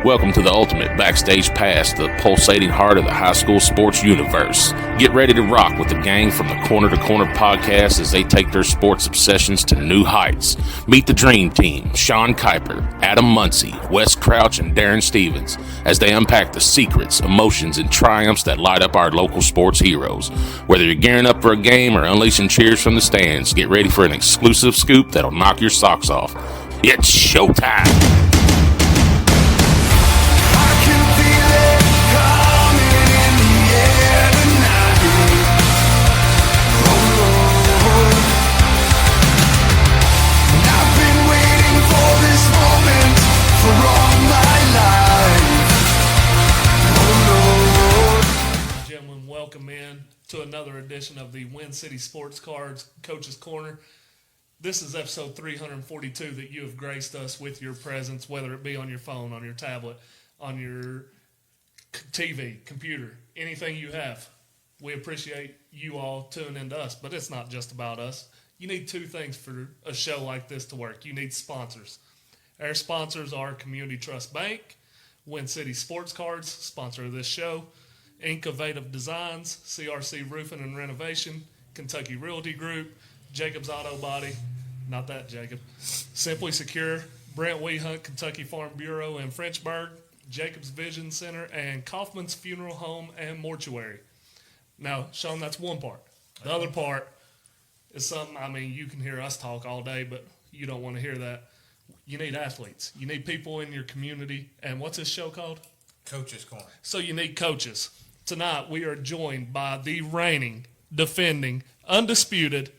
Welcome to the ultimate backstage pass, the pulsating heart of the high school sports universe. Get ready to rock with the gang from the Corner to Corner podcast as they take their sports obsessions to new heights. Meet the dream team, Sean Kuiper, Adam Muncy, Wes Crouch, and Daron Stevens, as they unpack the secrets, emotions, and triumphs that light up our local sports heroes. Whether you're gearing up for a game or unleashing cheers from the stands, get ready for an exclusive scoop that'll knock your socks off. It's showtime! To another edition of the Wincity Sports Cards Coach's Corner. This is episode 342 that you have graced us with your presence, whether it be on your phone, on your tablet, on your TV, computer, anything you have. We appreciate you all tuning into us, but it's not just about us. You need two things for a show like this to work. You need sponsors. Our sponsors are Community Trust Bank, Wincity Sports Cards, sponsor of this show, Innovative Designs, CRC Roofing and Renovation, Kentucky Realty Group, Jacob's Auto Body, not that Jacob, Simply Secure, Brent Wehunt, Kentucky Farm Bureau in Frenchburg, Jacob's Vision Center, and Kaufman's Funeral Home and Mortuary. Now, Sean, that's one part. The other part is something, you can hear us talk all day, but you don't want to hear that. You need athletes. You need people in your community. And what's this show called? Coach's Corner. So you need coaches. Tonight, we are joined by the reigning, defending, undisputed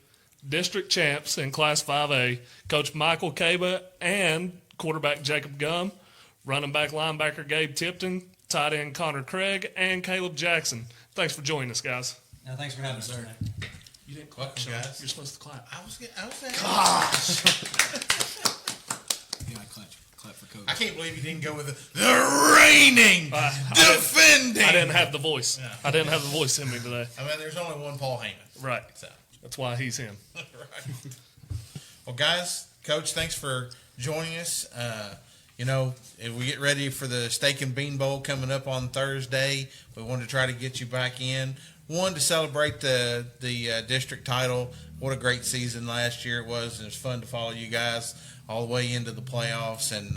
district champs in Class 5A, Coach Michael Caba and quarterback Jacob Gumm, running back linebacker Gabe Tipton, tight end Connor Craig, and Caleb Jackson. Thanks for joining us, guys. No, thanks for having us, sir. You didn't clap, Welcome, guys. You're supposed to clap. I was Gosh! Yeah, clap for Coach. I can't believe you didn't go with the reigning, defending. I didn't have the voice. Yeah. I didn't have the voice in me today. There's only one Paul Heyman. Right. So. That's why he's him. Right. Well, guys, Coach, thanks for joining us. If we get ready for the Steak and Bean Bowl coming up on Thursday, we wanted to try to get you back in. One, to celebrate the district title. What a great season last year it was, and it's fun to follow you guys all the way into the playoffs, and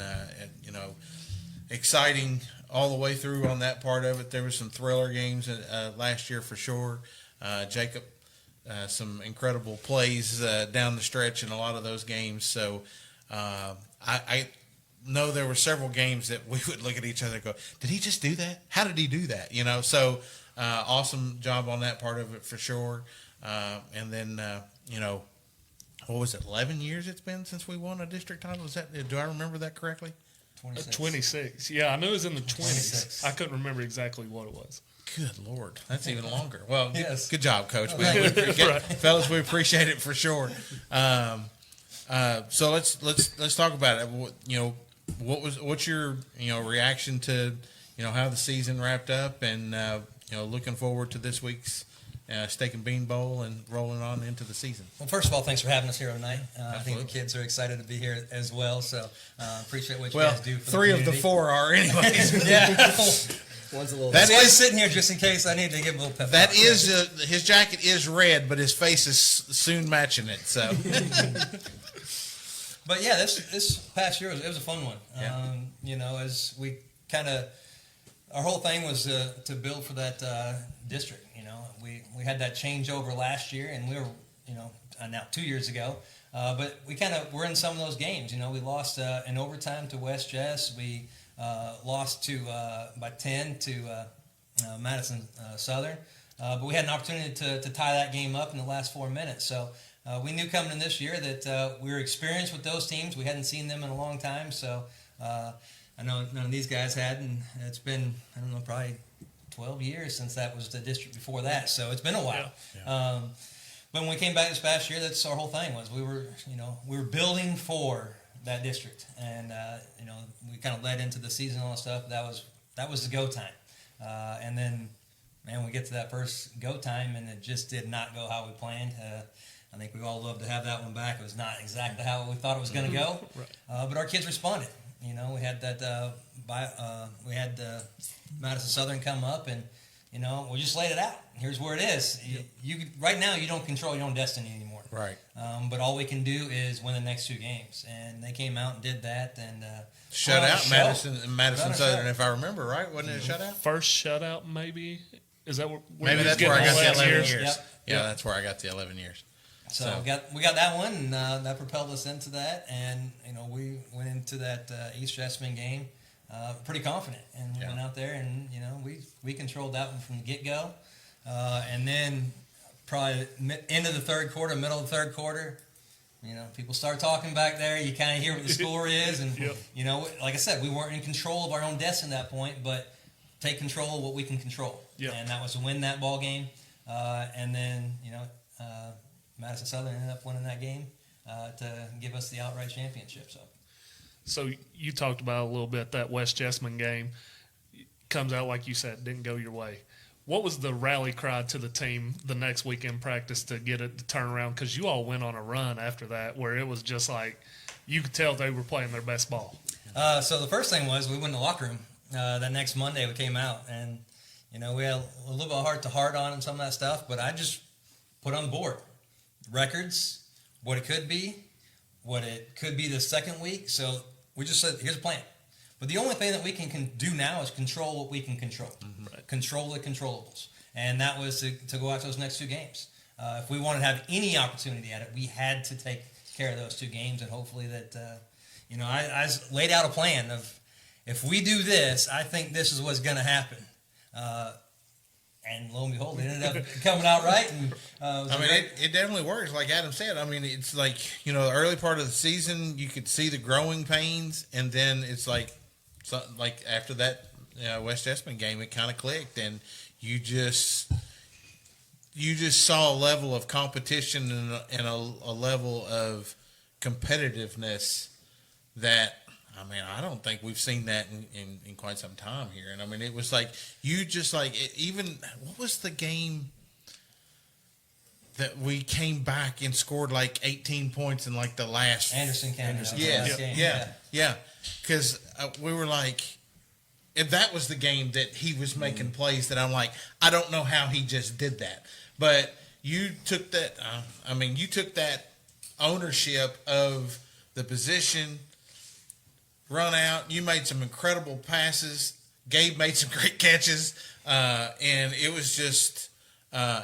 exciting all the way through on that part of it. There were some thriller games last year for sure. Jacob, some incredible plays down the stretch in a lot of those games. So I know there were several games that we would look at each other and go, did he just do that? How did he do that? So awesome job on that part of it for sure. And then, what was it, 11 years it's been since we won a district title? Do I remember that correctly? 26. Yeah, I knew it was in the 20s. I couldn't remember exactly what it was. Good Lord. That's even longer. Well, yes. Good job, Coach. Right. Fellas, we appreciate it for sure. So let's talk about it. What's your reaction to how the season wrapped up, and looking forward to this week's Steak and Bean Bowl and rolling on into the season. Well, first of all, thanks for having us here tonight. I think the kids are excited to be here as well, so appreciate what you guys do for the community. 3 of the 4 are anyways. Yeah. One's a little. That's why he's sitting here just in case I need to give him a little pep. That is his jacket is red, but his face is soon matching it. So. But yeah, this past year it was a fun one. Yeah. As we our whole thing was to build for that district. We had that changeover last year, and we were now 2 years ago. But we were in some of those games. We lost in overtime to West Jess. We lost by 10 to Madison Southern. But we had an opportunity to tie that game up in the last 4 minutes. So we knew coming in this year that we were experienced with those teams. We hadn't seen them in a long time. So I know none of these guys had, and it's been, probably 12 years since that was the district before that. So it's been a while. Yeah. But when we came back this past year, that's our whole thing was we were building for that district, and we kind of led into the season and all that stuff. That was the go time, and then we get to that first go time, and it just did not go how we planned. I think we all love to have that one back. It was not exactly how we thought it was going to go, right. But our kids responded. You know, we had that we had Madison Southern come up, and you know, we just laid it out. Here's where it is. You right now you don't control your own destiny anymore. Right. But all we can do is win the next 2 games, and they came out and did that, and shut out Madison Southern, show. if I remember right. Wasn't it a shutout? First shutout, maybe. Is that where Maybe he was that's where I getting got all the that 11 years? years. Yep. Yeah, that's where I got the 11 years. So we got that one, and that propelled us into that, and you know we went into that East Jessamine game pretty confident, and we went out there, and you know we controlled that one from the get go, and then probably end of the third quarter, middle of the third quarter, you know people start talking back there. You kind of hear what the score is, and you know, like I said, we weren't in control of our own destiny at that point, but take control of what we can control, and that was to win that ball game, and then you know. Madison Southern ended up winning that game to give us the outright championship. So you talked about a little bit that West Jessamine game. Comes out, like you said, didn't go your way. What was the rally cry to the team the next week in practice to get it to turn around? Because you all went on a run after that where it was just like you could tell they were playing their best ball. So the first thing was we went in the locker room. That next Monday we came out, and you know we had a little bit of heart-to-heart on and some of that stuff, but I just put on the board. Records, what it could be the second week. So we just said, here's a plan. But the only thing that we can do now is control what we can control. Right. Control the controllables. And that was to go out to those next 2 games. If we wanted to have any opportunity at it, we had to take care of those 2 games. And hopefully that, you know, I laid out a plan of if we do this, I think this is what's going to happen. And lo and behold, it ended up coming out right. And I mean, it definitely works. Like Adam said, I mean, it's like, you know, the early part of the season, you could see the growing pains. And then it's like after that West Jessamine game, it kind of clicked. And you just saw a level of competition and a level of competitiveness that, I mean, I don't think we've seen that in quite some time here. And, I mean, it was like you just like even – what was the game that we came back and scored like 18 points in like the last – Anderson County. Yeah. Because we were like – if that was the game that he was making plays that I'm like, I don't know how he just did that. But you took that you took that ownership of the position – run out. You made some incredible passes. Gabe made some great catches, and it was just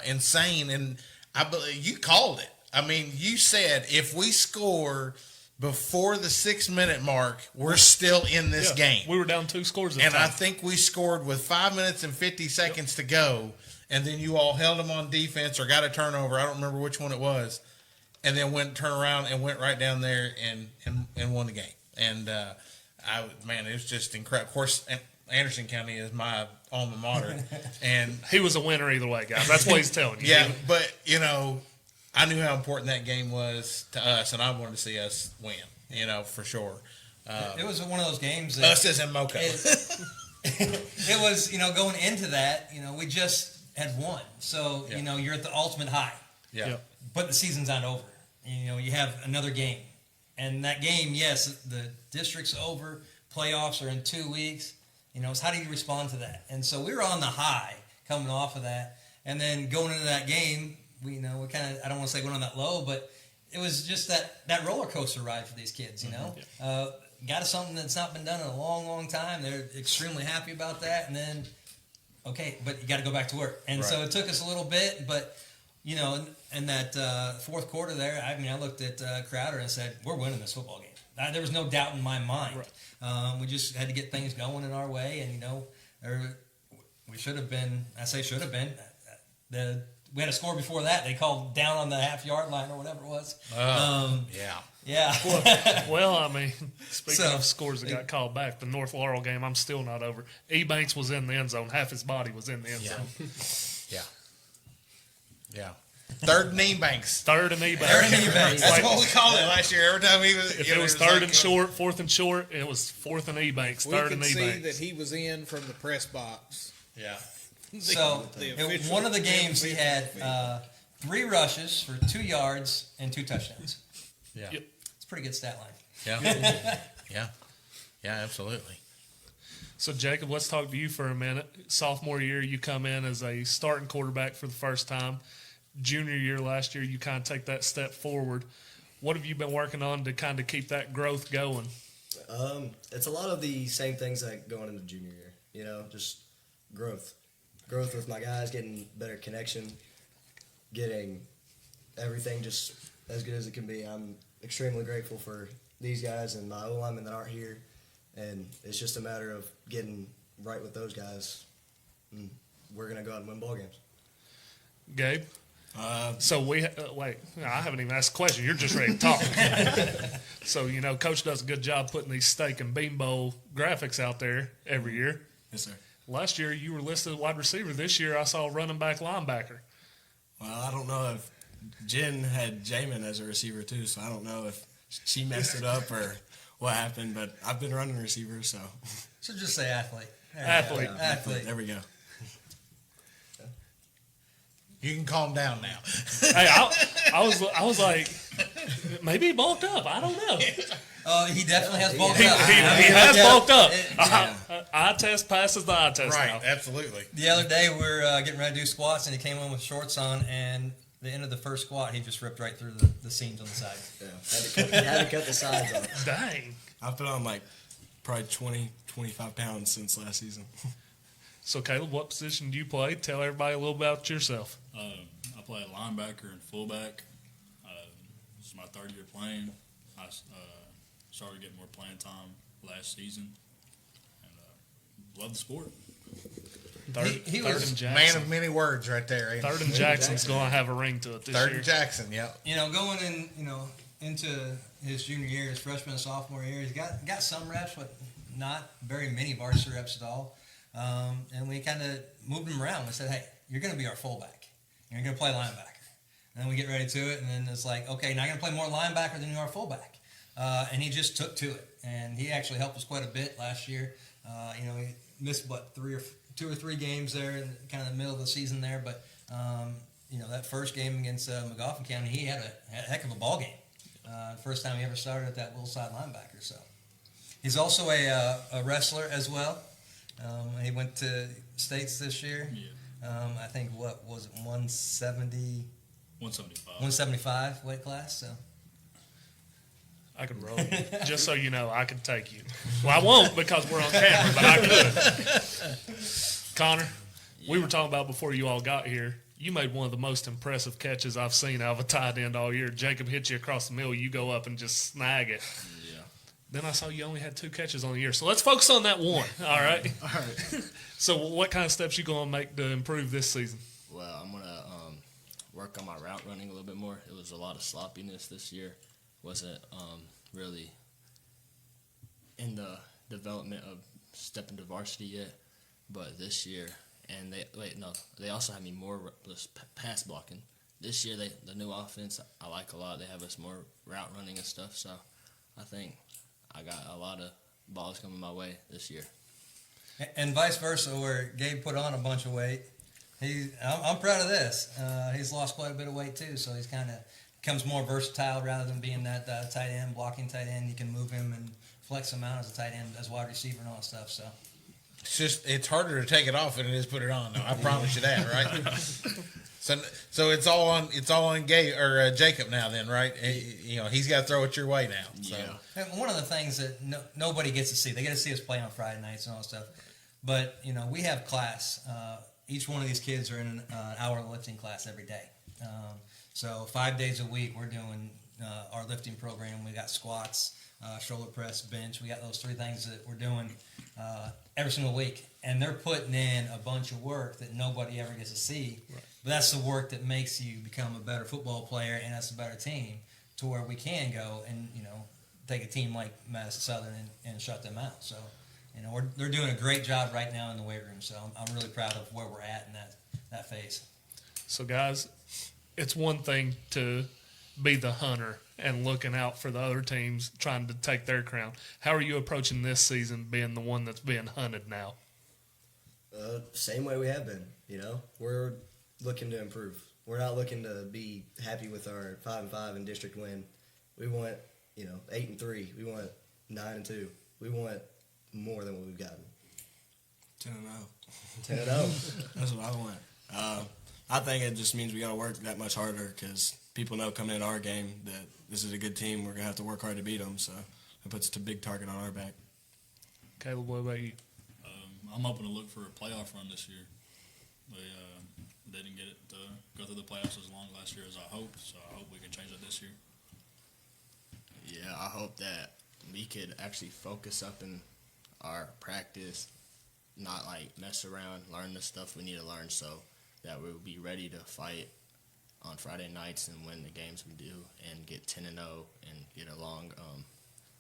insane. And I believe you called it. I mean, you said if we score before the 6-minute mark, we're still in this game. We were down 2 scores at and time. I think we scored with 5 minutes and 50 seconds to go, and then you all held them on defense or got a turnover. I don't remember which one it was, and then turned around and went right down there and won the game. And it was just incredible. Of course, Anderson County is my alma mater, and he was a winner either way, guys. That's what he's telling you. Yeah, but you know, I knew how important that game was to us, and I wanted to see us win. You know, for sure. It was one of those games. Us as in Mocha. It was, you know, going into that, you know, we just had won, so you know, you're at the ultimate high. Yeah. But the season's not over. You know, you have another game. And that game, yes, the district's over. Playoffs are in 2 weeks. You know, it's how do you respond to that? And so we were on the high coming off of that. And then going into that game, we kind of, I don't want to say went on that low, but it was just that roller coaster ride for these kids, you know. Got something that's not been done in a long, long time. They're extremely happy about that. And then, okay, but you got to go back to work. And so it took us a little bit, but, you know, in that fourth quarter there, I mean, I looked at Crowder and said, we're winning this football game. There was no doubt in my mind. Right. We just had to get things going in our way, and, you know, we should have been, I say should have been, we had a score before that. They called down on the half-yard line or whatever it was. Yeah. Well, I mean, speaking of scores that got called back, the North Laurel game, I'm still not over. E-Banks was in the end zone. Half his body was in the end zone. Yeah. Third and E-Banks. Third and E-Banks. That's what we called it last year. Every time he was. If it was third and short, fourth and short, it was fourth and E-Banks. Third and E-Banks. We could see that he was in from the press box. Yeah. So one of the games he had 3 rushes for 2 yards and 2 touchdowns. Yeah. Yep. It's a pretty good stat line. Yeah. Yeah. Yeah, absolutely. So, Jacob, let's talk to you for a minute. Sophomore year, you come in as a starting quarterback for the first time. Junior year last year, you kind of take that step forward. What have you been working on to kind of keep that growth going? It's a lot of the same things like going into junior year, just growth. Growth with my guys, getting better connection, getting everything just as good as it can be. I'm extremely grateful for these guys and my O-linemen that aren't here, and it's just a matter of getting right with those guys. And we're going to go out and win ball games. Gabe? So wait, I haven't even asked a question. You're just ready to talk. So, Coach does a good job putting these steak and bean bowl graphics out there every year. Yes, sir. Last year, you were listed wide receiver. This year, I saw running back linebacker. Well, I don't know if Jen had Jamin as a receiver too, so I don't know if she messed it up or what happened, but I've been running receiver, so. So just say athlete. Athlete. Athlete. There we go. You can calm down now. Hey, I was like, maybe he bulked up. I don't know. He definitely has bulked He up. has bulked up. Yeah. Eye test passes the eye test Right, now. absolutely. The other day we were getting ready to do squats, and he came in with shorts on, and the end of the first squat, he just ripped right through the seams on the side. Yeah, had to cut the sides off. Dang. I've put on probably 20, 25 pounds since last season. So, Caleb, what position do you play? Tell everybody a little about yourself. I play linebacker and fullback. This is my third year playing. I started getting more playing time last season, and love the sport. He Third was and Man Jackson. of many words right there. ain't he? Third and Jackson's going to have a ring to it this Third year. and Jackson, yep. going in, into his junior year, his freshman and sophomore year, he's got some reps, but not very many varsity reps at all. And we kind of moved him around. We said, hey, you're going to be our fullback. You're going to play linebacker. And then we get ready to it, and then it's like, okay, now you're going to play more linebacker than you are fullback. And he just took to it. And he actually helped us quite a bit last year. He missed, 2 or 3 games there in kind of the middle of the season there. But, that first game against McGoffin County, he had a heck of a ball game. First time he ever started at that little side linebacker. So he's also a wrestler as well. He went to states this year. Yeah. I think, 170? 175. 175 weight class. So I could roll you. Just so you know, I could take you. Well, I won't because we're on camera, but I could. Connor, we were talking about before you all got here, you made one of the most impressive catches I've seen out of a tight end all year. Jacob hits you across the middle, you go up and just snag it. Yeah. Then I saw you only had 2 catches on the year. So let's focus on that one, all right? All right. So what kind of steps you going to make to improve this season? Well, I'm going to work on my route running a little bit more. It was a lot of sloppiness this year. Wasn't really in the development of stepping to varsity yet. But this year, and they also have me more pass blocking. This year, the new offense I like a lot. They have us more route running and stuff. So I think I got a lot of balls coming my way this year. and vice versa, where Gabe put on a bunch of weight. I'm proud of this. He's lost quite a bit of weight too, so he's kind of becomes more versatile rather than being that tight end, blocking tight end. You can move him and flex him out as a tight end, as wide receiver and all that stuff. So It's harder to take it off than it is put it on. Though. I promise you that, right? So it's all on Gabe or Jacob now, then, right? He's got to throw it your way now. So. Yeah. and one of the things that nobody gets to see, they get to see us play on Friday nights and all that stuff. But we have class. Each one of these kids are in an hour lifting class every day. So 5 days a week, we're doing our lifting program. We got squats, shoulder press, bench. We got those 3 things that we're doing every single week. And they're putting in a bunch of work that nobody ever gets to see. Right. But that's the work that makes you become a better football player, and that's a better team to where we can go and, take a team like Madison Southern and shut them out. So, they're doing a great job right now in the weight room. So I'm really proud of where we're at in that phase. So, guys, it's one thing to be the hunter and looking out for the other teams trying to take their crown. How are you approaching this season being the one that's being hunted now? Same way we have been. We're looking to improve. We're not looking to be happy with our 5-5 and district win. We want 8-3. We want 9-2. we want more than what we've gotten. 10-0. 10-0. That's what I want. I think it just means we got to work that much harder because people know coming into our game that this is a good team. We're going to have to work hard to beat them. So it puts a big target on our back. Caleb, what about you? I'm hoping to look for a playoff run this year. They didn't get it to go through the playoffs as long last year as I hoped, so I hope we can change that this year. Yeah, I hope that we could actually focus up in our practice, not like mess around, learn the stuff we need to learn so that we'll be ready to fight on Friday nights and win the games we do and get 10-0 and get a long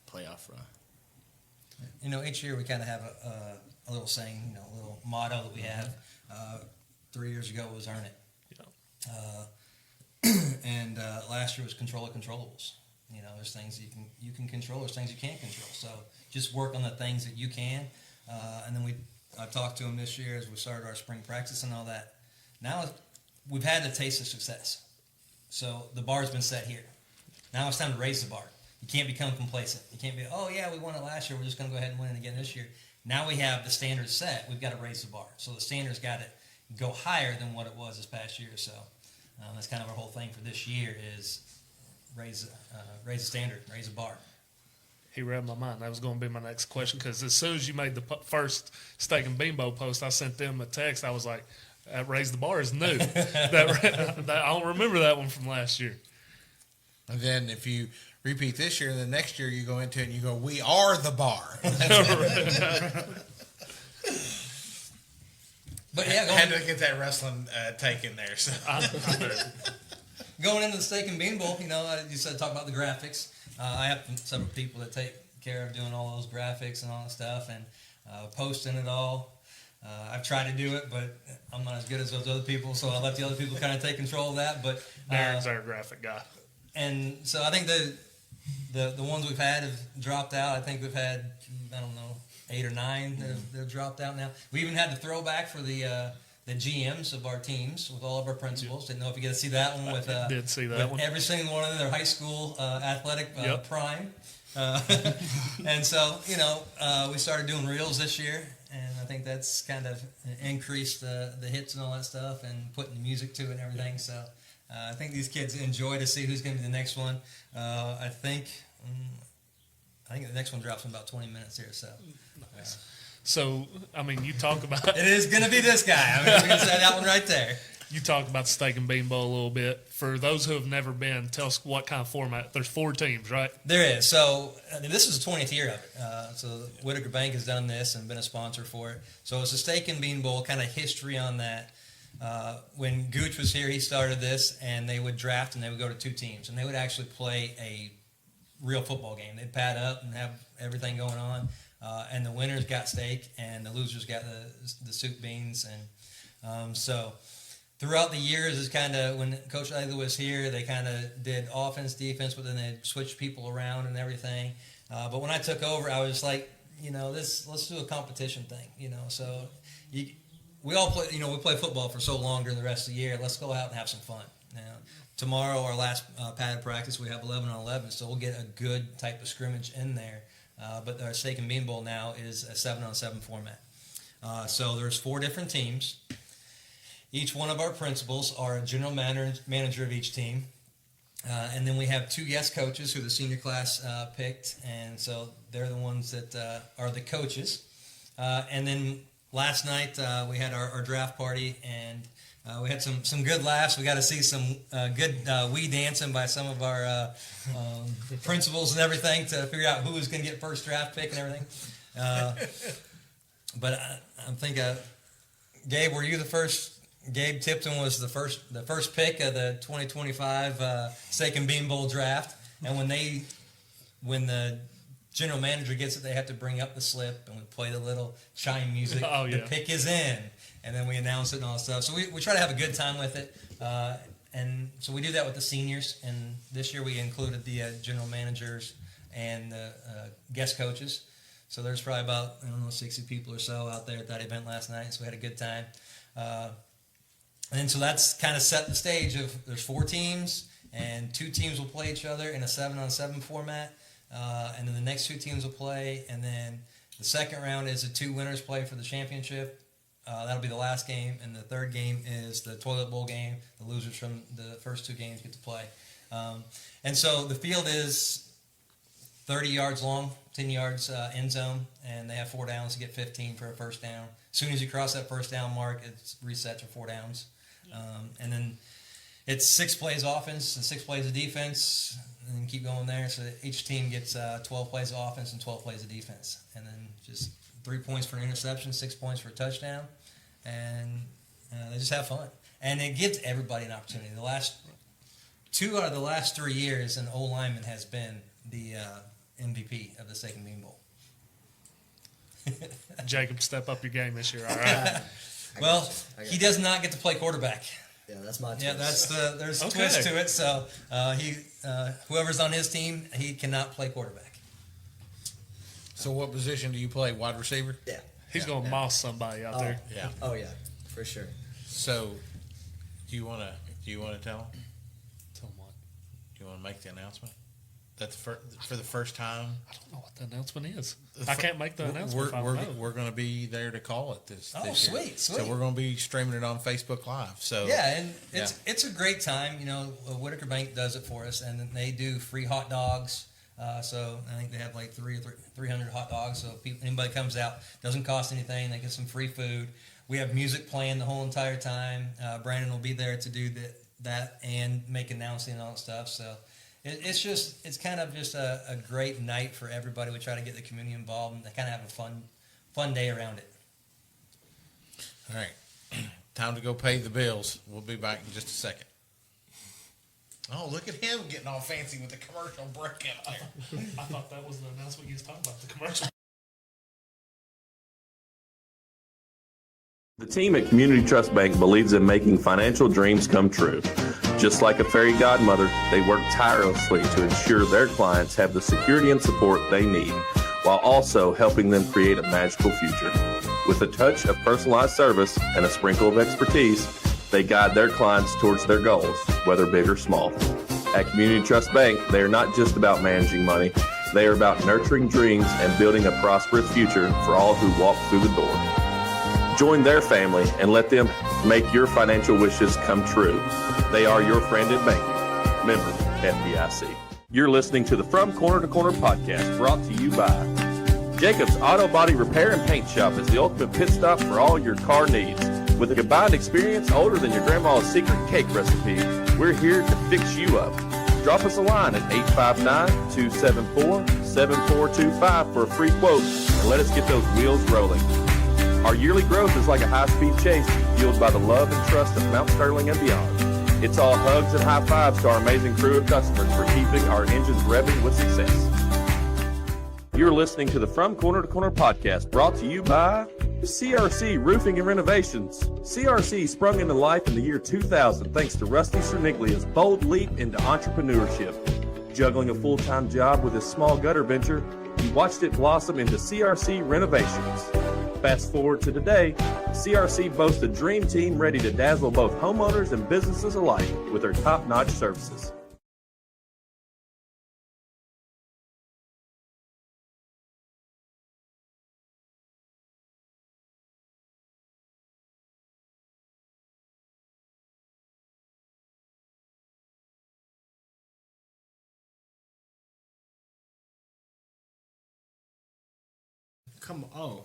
playoff run. You know, each year we kind of have a little saying, you know, a little motto that we have. 3 years ago was earn it. And last year was control the controllables. You know, there's things you can control, there's things you can't control. So just work on the things that you can. And then I talked to him this year as we started our spring practice and all that. Now we've had a taste of success. So the bar's been set here. Now it's time to raise the bar. You can't become complacent. You can't be, oh, yeah, we won it last year. We're just going to go ahead and win it again this year. Now we have the standards set. We've got to raise the bar. So the standards got to go higher than what it was this past year. So that's kind of our whole thing for this year is raise the standard, raise the bar. He read my mind. That was going to be my next question because as soon as you made the first Steak and Beanbo post, I sent them a text. I was like, that raise the bar is new. I don't remember that one from last year. And then if you repeat this year, the next year you go into it and you go, we are the bar. But yeah, I had to get that wrestling take in there. So. Going into the Steak and Bean Bowl, you know, you said talk about the graphics. I have several people that take care of doing all those graphics and all that stuff and posting it all. I've tried to do it, but I'm not as good as those other people, so I let the other people kind of take control of that. But Darren's our graphic guy. And so I think the ones we've had have dropped out. I think we've had, I don't know, 8 or 9 that have dropped out now. We even had the throwback for the GMs of our teams with all of our principals. Didn't know if you get to see that one with did see that with one. every single one of their high school athletic Yep. prime. And so, you know, we started doing reels this year, and I think that's kind of increased the hits and all that stuff and putting the music to it and everything. So I think these kids enjoy to see who's going to be the next one. I think the next one drops in about 20 minutes here. So, So, I mean, you talk about it is going to be this guy. I mean, we're going to say that one right there. You talked about the Steak and Bean Bowl a little bit. For those who have never been, tell us what kind of format. There's 4 teams, right? There is. So this is the 20th year of it. So Whitaker Bank has done this and been a sponsor for it. So it's a Steak and Bean Bowl, kind of history on that. When Gooch was here, he started this, and they would draft, and they would go to 2 teams, and they would actually play a real football game. They'd pad up and have everything going on, and the winners got steak, and the losers got the soup beans, and so throughout the years is kind of when Coach Either was here, they kind of did offense, defense, but then they switched people around and everything. But when I took over, I was like, you know, let's do a competition thing, you know. So we all play, you know, we play football for so long during the rest of the year. Let's go out and have some fun. Now, tomorrow, our last padded practice, we have 11 on 11, so we'll get a good type of scrimmage in there. But our Steak and Bean Bowl now is a 7-on-7 format. So there's 4 different teams. Each one of our principals are a general manager of each team. And then we have 2 guest coaches who the senior class picked, and so they're the ones that are the coaches. And then last night we had our draft party, and we had some good laughs. We got to see some good wee dancing by some of our principals and everything to figure out who was going to get first draft pick and everything. But I'm thinking, Gabe, were you the first? Gabe Tipton was the first pick of the 2025 Steak and Bean Bowl draft, and when the general manager gets it, they have to bring up the slip and we play the little chime music. Oh, yeah. The pick is in, and then we announce it and all that stuff. So we try to have a good time with it, and so we do that with the seniors. And this year we included the general managers and the guest coaches. So there's probably about 60 people or so out there at that event last night. So we had a good time. And so that's kind of set the stage of there's 4 teams, and 2 teams will play each other in a 7-on-7 format. and then the next 2 teams will play, and then the second round is the 2 winners play for the championship. That'll be the last game, and the third game is the toilet bowl game. The losers from the first 2 games get to play. And so the field is 30 yards long, 10 yards end zone, and they have 4 downs to get 15 for a first down. As soon as you cross that first down mark, it's reset to 4 downs. And then it's 6 plays offense and 6 plays of defense, and then keep going there. So each team gets 12 plays of offense and 12 plays of defense. And then just 3 points for an interception, 6 points for a touchdown, and they just have fun. And it gives everybody an opportunity. The last 2 out of the last 3 years, an O-lineman has been the MVP of the Second Bean Bowl. Jacob, step up your game this year, all right? Well, he does not get to play quarterback. Yeah, that's my twist. Yeah, there's a Okay. twist to it. So whoever's on his team, he cannot play quarterback. So what position do you play? Wide receiver? Yeah. He's going to moss somebody out there. Yeah. Oh, yeah, for sure. So do you want to tell them? Tell 'em what? Do you want to make the announcement? That's for the first time. I don't know what the announcement is. I can't make the announcement if I don't know. We're going to be there to call it this. Oh, this year. sweet. So we're going to be streaming it on Facebook Live. So Yeah, and it's a great time. You know, Whitaker Bank does it for us, and then they do free hot dogs. So I think they have like 300 hot dogs. So if anybody comes out, doesn't cost anything. They get some free food. We have music playing the whole entire time. Brandon will be there to do that and make announcing and all that stuff. So it's kind of just a great night for everybody. We try to get the community involved and they kind of have a fun day around it. All right. Time to go pay the bills. We'll be back in just a second. Oh, look at him getting all fancy with the commercial break out there. I thought that was the announcement you was talking about, the commercial. The team at Community Trust Bank believes in making financial dreams come true. Just like a fairy godmother, they work tirelessly to ensure their clients have the security and support they need, while also helping them create a magical future. With a touch of personalized service and a sprinkle of expertise, they guide their clients towards their goals, whether big or small. At Community Trust Bank, they are not just about managing money, they are about nurturing dreams and building a prosperous future for all who walk through the door. Join their family and let them make your financial wishes come true. They are your friend in banking. Member FDIC. You're listening to the From Corner to Corner podcast, brought to you by Jacob's Auto Body Repair and Paint Shop is the ultimate pit stop for all your car needs. With a combined experience older than your grandma's secret cake recipe, we're here to fix you up. Drop us a line at 859-274-7425 for a free quote and let us get those wheels rolling. Our yearly growth is like a high-speed chase fueled by the love and trust of Mount Sterling and beyond. It's all hugs and high fives to our amazing crew of customers for keeping our engines revving with success. You're listening to the From Corner to Corner podcast, brought to you by CRC Roofing and Renovations. CRC sprung into life in the year 2000 thanks to Rusty Cerniglia's bold leap into entrepreneurship. Juggling a full-time job with his small gutter venture, he watched it blossom into CRC Renovations. Fast forward to today, CRC boasts a dream team ready to dazzle both homeowners and businesses alike with their top-notch services. Come on.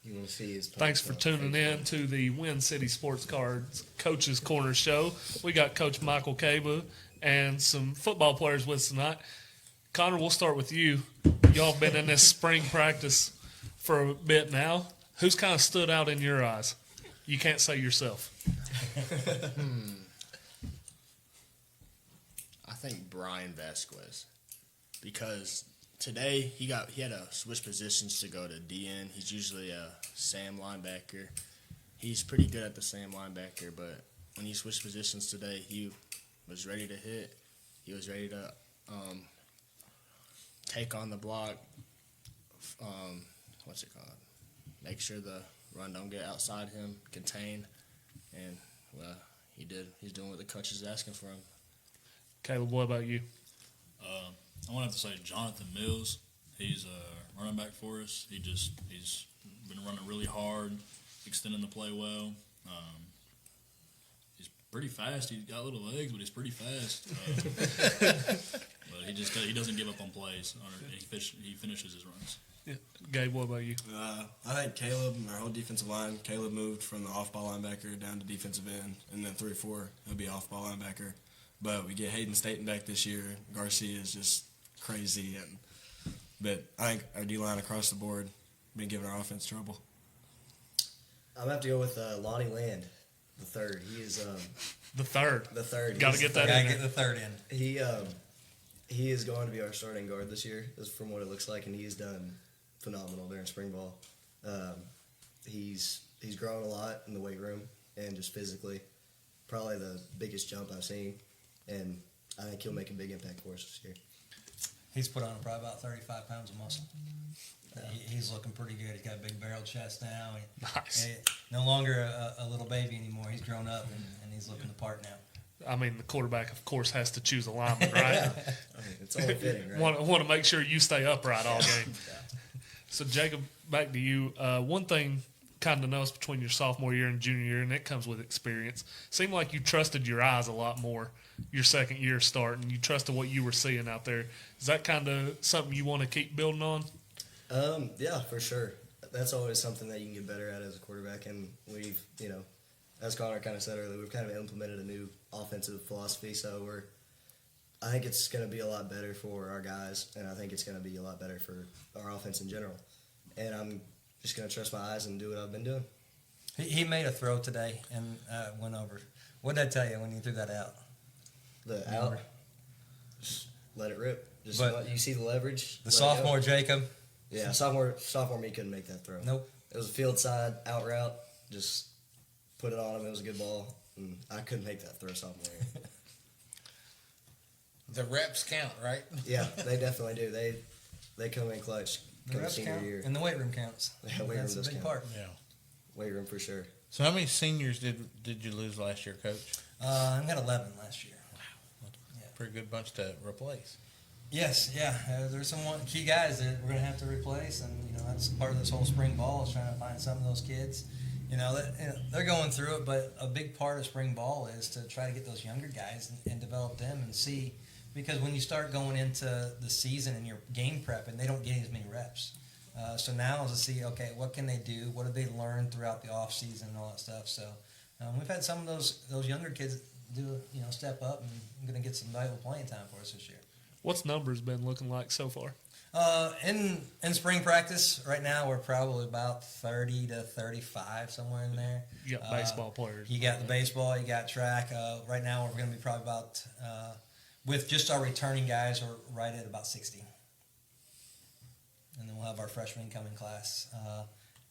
You want to see his Thanks for tuning in to the Wincity Sports Cards Coaches Corner Show. We got Coach Michael Caba and some football players with us tonight. Connor, we'll start with you. Y'all been in this spring practice for a bit now. Who's kind of stood out in your eyes? You can't say yourself. I think Brian Vasquez, because today he had to switch positions to go to DN. He's usually a Sam linebacker. He's pretty good at the Sam linebacker, but when he switched positions today, he was ready to hit. He was ready to take on the block. What's it called? Make sure the run don't get outside him, contain, and well, he did. He's doing what the coach is asking for him. Caleb, what about you? I want to have to say Jonathan Mills. He's a running back for us. He's been running really hard, extending the play well. He's pretty fast. He's got little legs, but he's pretty fast. But he doesn't give up on plays. He finishes his runs. Yeah. Gabe, what about you? I think Caleb, our whole defensive line, Caleb moved from the off-ball linebacker down to defensive end, and then 3-4, he'll be off-ball linebacker. But we get Hayden Staten back this year. Garcia is just crazy, but I think our D-line across the board been giving our offense trouble. I'm gonna have to go with Lonnie Land, the third. He is The third. the third. Got to get that Gotta in get there. the third in. He is going to be our starting guard this year, is from what it looks like, and he's done phenomenal during spring ball. He's grown a lot in the weight room and just physically, probably the biggest jump I've seen, and I think he'll make a big impact for us this year. He's put on probably about 35 pounds of muscle. He's looking pretty good. He's got a big barrel chest now. Nice. No longer a little baby anymore. He's grown up and he's looking the part now. I mean, the quarterback, of course, has to choose a lineman, right? I mean, it's only fitting, right? Want to make sure you stay upright all game. So, Jacob, back to you. One thing kind of noticed between your sophomore year and junior year, and it comes with experience, seemed like you trusted your eyes a lot more your second year starting. You trusted what you were seeing out there. Is that kind of something you want to keep building on? Yeah, for sure. That's always something that you can get better at as a quarterback, and we've, as Connor kind of said earlier, we've kind of implemented a new offensive philosophy, so I think it's going to be a lot better for our guys, and I think it's going to be a lot better for our offense in general. And I'm just going to trust my eyes and do what I've been doing. He made a throw today and went over. What did I tell you when you threw that out? The out, just let it rip. Just But you see the leverage. The let it sophomore go. Jacob. Yeah, sophomore me couldn't make that throw. Nope. It was a field side out route. Just put it on him. It was a good ball. And I couldn't make that throw sophomore year. The reps count, right? Yeah, they definitely do. They come in clutch. The Come reps senior count, year. and the weight room counts. Yeah, weight room That's a does big count. part. Yeah. Weight room for sure. So how many seniors did you lose last year, Coach? I got 11 last year. Pretty good bunch to replace. Yes, yeah. There's some key guys that we're going to have to replace, and that's part of this whole spring ball is trying to find some of those kids. They're going through it, but a big part of spring ball is to try to get those younger guys and develop them and see, because when you start going into the season and your game prep, and they don't get as many reps. So now is to see, okay, what can they do? What have they learned throughout the off season and all that stuff? So we've had some of those younger kids do step up and going to get some valuable playing time for us this year. What's numbers been looking like so far? In spring practice right now, we're probably about 30 to 35, somewhere in there. You got baseball players. You got the baseball, you got track. Right now, we're going to be probably about, with just our returning guys, we're right at about 60. And then we'll have our freshman incoming class.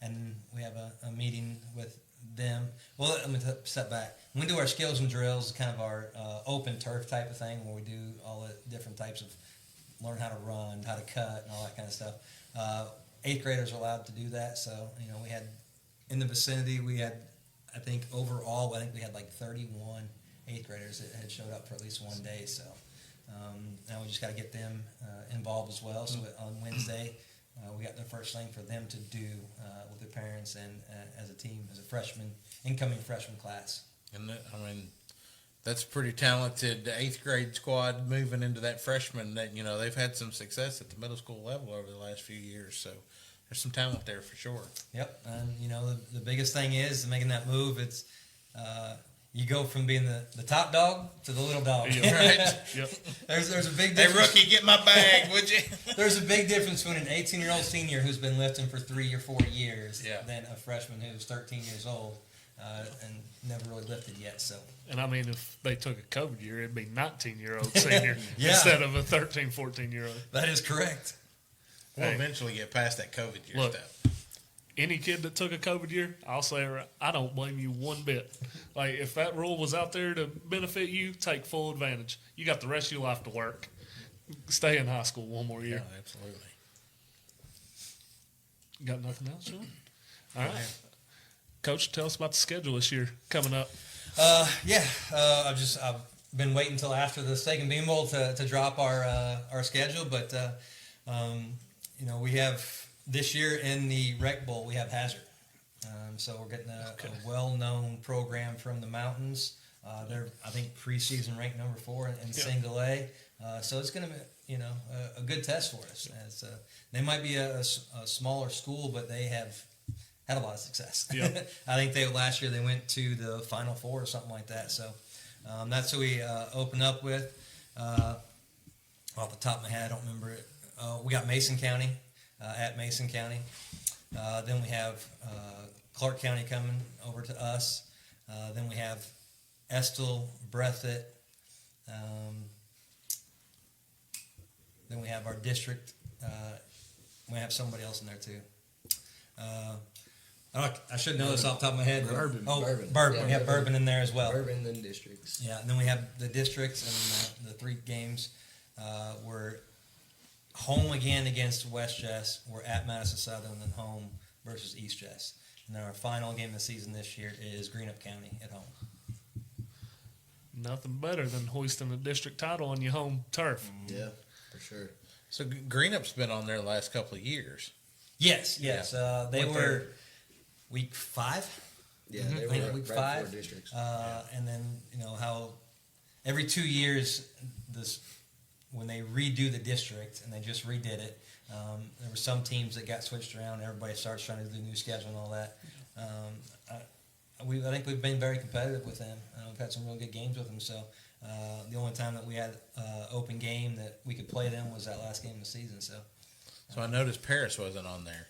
And we have a meeting with them. Well, let me step back. When we do our skills and drills, kind of our open turf type of thing, where we do all the different types of learn how to run, how to cut, and all that kind of stuff. 8th graders are allowed to do that. So, we had in the vicinity, I think overall, we had like 31 8th graders that had showed up for at least one day. So now we just got to get them involved as well. So on Wednesday, we got the first thing for them to do with their parents and as a team, as a incoming freshman class. And that's pretty talented 8th grade squad moving into that freshman. That they've had some success at the middle school level over the last few years. So there's some talent there for sure. Yep, and the biggest thing is making that move. It's you go from being the top dog to the little dog. Yeah, right. Yep. There's a big Hey, difference. rookie, get my bag, would you? There's a big difference between an 18-year-old senior who's been lifting for 3 or 4 years than a freshman who's 13 years old and never really lifted yet. So. And if they took a COVID year, it'd be 19-year-old senior Yeah. instead of a 13, 14-year-old. That is correct. We'll Hey. eventually get past that COVID year Look. stuff. Any kid that took a COVID year, I'll say I don't blame you one bit. Like, if that rule was out there to benefit you, take full advantage. You got the rest of your life to work. Stay in high school one more year. Yeah, absolutely. Got nothing else, Sean? All right. Coach, tell us about the schedule this year coming up. I've been waiting until after the Steak and Bean Bowl to drop our schedule, but we have this year in the Rec Bowl we have Hazard, so we're getting a well-known program from the mountains. They're I think preseason ranked number 4 in single A, so it's going to be a good test for us. As, they might be a smaller school, but they have had a lot of success. Yep. I think last year they went to the Final Four or something like that. So that's who we open up with. Off the top of my head, I don't remember it. We got Mason County at Mason County. Then we have Clark County coming over to us. Then we have Estill, Breathitt. Then we have our district. We have somebody else in there too. I should know this off the top of my head. Bourbon. Bourbon. Yeah, We have Bourbon in there as well. Bourbon, then districts. Yeah, and then we have the districts and the 3 games. We're home again against West Jess. We're at Madison Southern, then home versus East Jess. And then our final game of the season this year is Greenup County at home. Nothing better than hoisting a district title on your home turf. Yeah, for sure. So Greenup's been on there the last couple of years. Yes. They What were they're- week 5. Yeah, I they think were week right 5. before districts. And then how every 2 years when they redo the district, and they just redid it, there were some teams that got switched around. Everybody starts trying to do the new schedule and all that. I think we've been very competitive with them. We've had some really good games with them. So the only time that we had open game that we could play them was that last game of the season. So I noticed Paris wasn't on there.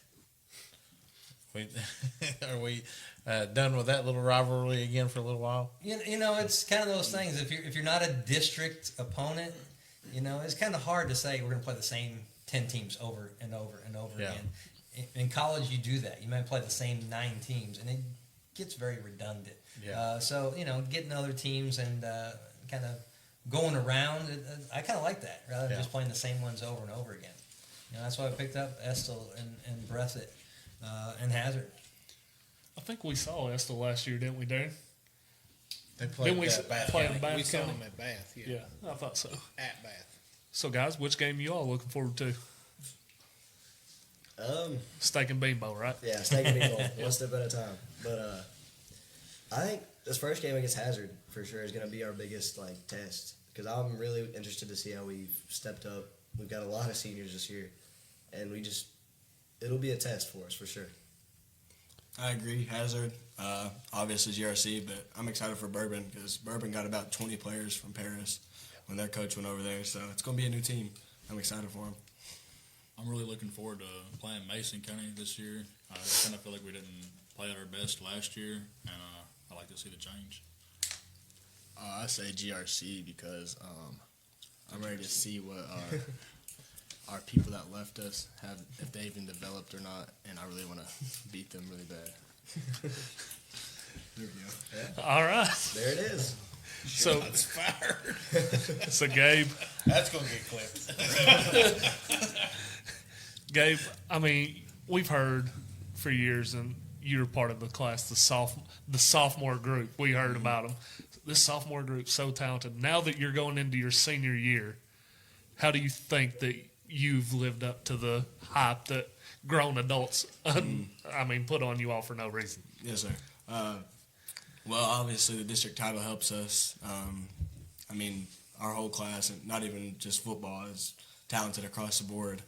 Are we done with that little rivalry again for a little while? It's kind of those things. If you're not a district opponent, it's kind of hard to say we're going to play the same 10 teams over and over and over Yeah. again. In college, you do that. You might play the same 9 teams, and it gets very redundant. Yeah. So getting other teams and kind of going around, I kind of like that rather than just playing the same ones over and over again. That's why I picked up Estill and Breathitt and Hazard. I think we saw Estill last year, didn't we, Darren? They played Didn't we Bath play County. in Bath We saw County? them at Bath, yeah. Yeah, I thought so. At Bath. So, guys, which game you all looking forward to? Steak and Bean Bowl, right? Yeah, Steak and Bean Bowl, one step at a time. But I think this first game against Hazard for sure is going to be our biggest test, because I'm really interested to see how we've stepped up. We've got a lot of seniors this year, and it'll be a test for us for sure. I agree. Hazard, obviously GRC, but I'm excited for Bourbon because Bourbon got about 20 players from Paris when their coach went over there. So it's going to be a new team. I'm excited for them. I'm really looking forward to playing Mason County this year. I kind of feel like we didn't play at our best last year, and I like to see the change. I say GRC because I'm ready to see what our people that left us have, if they even developed or not, and I really want to beat them really bad. There we go. All right. There it is. So, Shots fired. so Gabe, That's going to get clipped. Gabe, I mean, we've heard for years, and you're part of the class, the sophomore group. We heard about them. This sophomore group's so talented. Now that you're going into your senior year, how do you think that you've lived up to the hype that grown adults, put on you all for no reason? Yes, sir. Well, obviously the district title helps us. Our whole class, and not even just football, is talented across the board.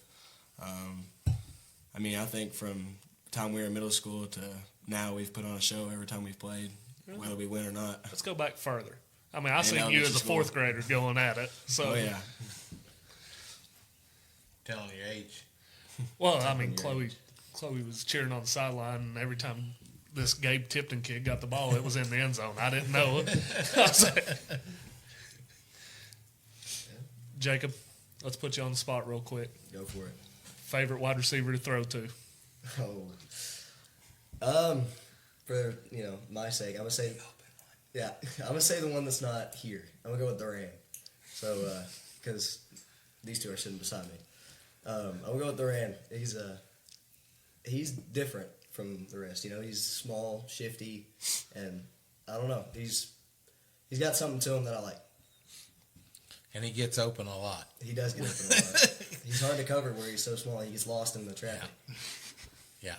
I think from the time we were in middle school to now, we've put on a show every time we've played, whether we win or not. Let's go back further. I seen you elementary as a school. 4th grader going at it. So, Oh, yeah. Telling your age. well, Chloe was cheering on the sideline, and every time this Gabe Tipton kid got the ball, it was in the end zone. I didn't know. Jacob, let's put you on the spot real quick. Go for it. Favorite wide receiver to throw to? For my sake, I'm gonna say, I'm gonna say the one that's not here. I'm gonna go with Daron. So, because these two are sitting beside me, I'm gonna go with Daron. He's different from the rest. He's small, shifty, and I don't know. He's got something to him that I like. And he gets open a lot. He does get open a lot. He's hard to cover where he's so small. He gets lost in the traffic. Yeah.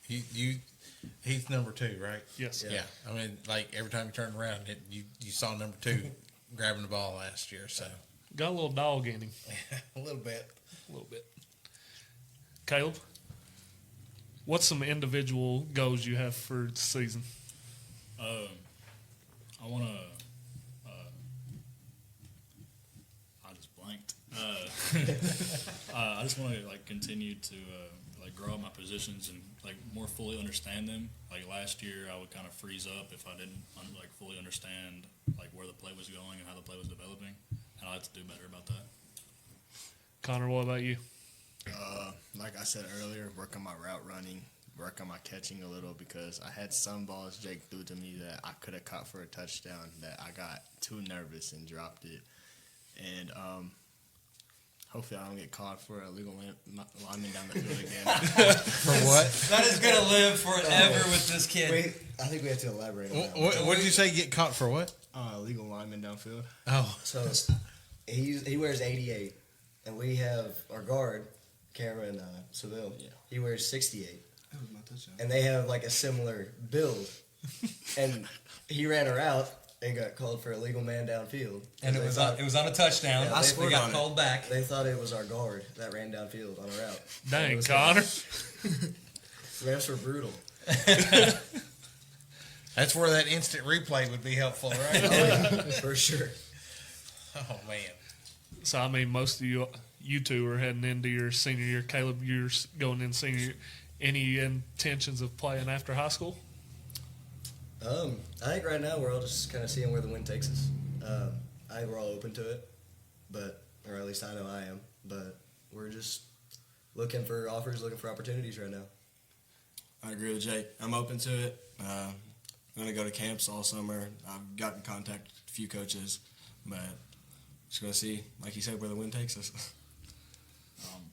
He's number 2, right? Yes. Yeah. I mean, like every time you turn around, you saw number 2 grabbing the ball last year. So Got a little dog in him. a little bit. A little bit. Caleb, what's some individual goals you have for the season? I want to. I just blanked. I just want to continue to grow up my positions and more fully understand them. Like last year, I would kind of freeze up if I didn't fully understand where the play was going and how the play was developing, and I have to do better about that. Connor, what about you? Like I said earlier, work on my route running, work on my catching a little, because I had some balls Jake threw to me that I could have caught for a touchdown that I got too nervous and dropped it. And hopefully I don't get caught for a illegal lineman down the field again. For what? That is going to live forever with this kid. Wait, I think we have to elaborate on that. What did you say? Get caught for what? Illegal lineman downfield. Oh. So he wears 88, and we have our guard, Cameron Seville. Yeah. He wears 68. That was my touchdown. And they have a similar build. And he ran her out and got called for illegal man downfield. And it was on a touchdown. Yeah, We got called back. They thought it was our guard that ran downfield on a route. Dang, It was Connor. Refs were brutal. That's where that instant replay would be helpful, right? For sure. Oh, man. So, I mean, most of you two are heading into your senior year. Caleb, you're going in senior year. Any intentions of playing after high school? I think right now we're all just kind of seeing where the wind takes us. I think we're all open to it, or at least I know I am. But we're just looking for offers, looking for opportunities right now. I agree with Jake. I'm open to it. I'm going to go to camps all summer. I've gotten in contact with a few coaches, but just going to see, like you said, where the wind takes us. I'm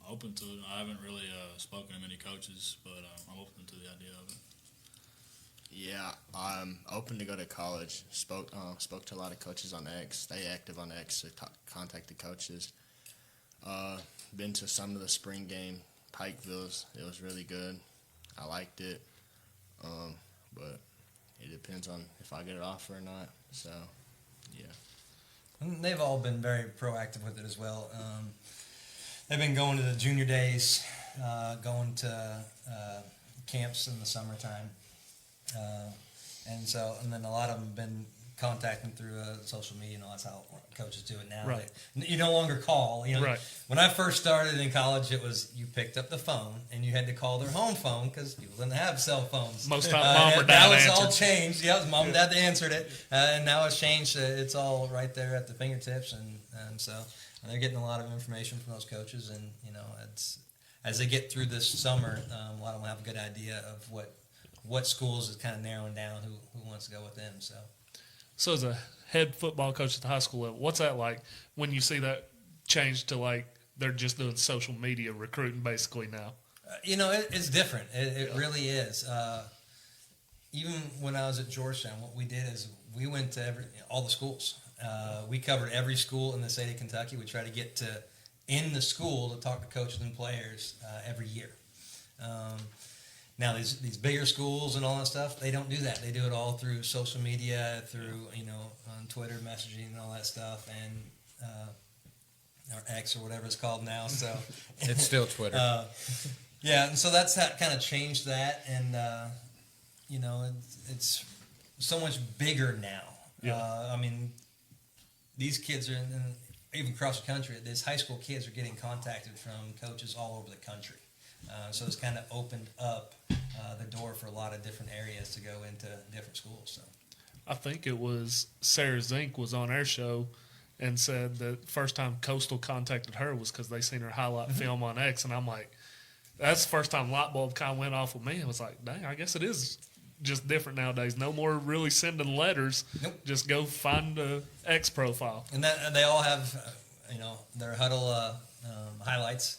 open to it. I haven't really spoken to many coaches, but I'm open to the idea of it. Yeah, I'm open to go to college. Spoke to a lot of coaches on X. Stay active on X to contact the coaches. Been to some of the spring game, Pikeville's. It was really good. I liked it, but it depends on if I get an offer or not. So, yeah. And they've all been very proactive with it as well. They've been going to the junior days, going to camps in the summertime. And then a lot of them have been contacting through social media, and all that's how coaches do it now. Right. You no longer call. Right. When I first started in college, it was you picked up the phone and you had to call their home phone because people didn't have cell phones. Most time, mom or dad That was answered. all changed. Yeah, it was mom and dad that answered it, and now it's changed. It's all right there at the fingertips, and so they're getting a lot of information from those coaches, and it's as they get through this summer, a lot of them have a good idea of what schools is kind of narrowing down who wants to go with them. So as a head football coach at the high school level, what's that like when you see that change to they're just doing social media recruiting basically now? It's different. It really is. Even when I was at Georgetown, what we did is we went to all the schools. We covered every school in the state of Kentucky. We try to get in the school to talk to coaches and players every year. Now, these bigger schools and all that stuff, they don't do that. They do it all through social media, through, on Twitter messaging and all that stuff, and or X or whatever it's called now. So It's still Twitter. yeah, and so that's kind of changed that, and, it's so much bigger now. Yeah. I mean, these kids are, even across the country, these high school kids are getting contacted from coaches all over the country. So it's kind of opened up the door for a lot of different areas to go into different schools. So I think it was Sarah Zink was on our show and said the first time Coastal contacted her was because they seen her highlight film on X, and I'm like, that's the first time light bulb kind of went off with me. I was like, dang, I guess it is just different nowadays. No more really sending letters. Nope. Just go find the X profile. and they all have their huddle highlights.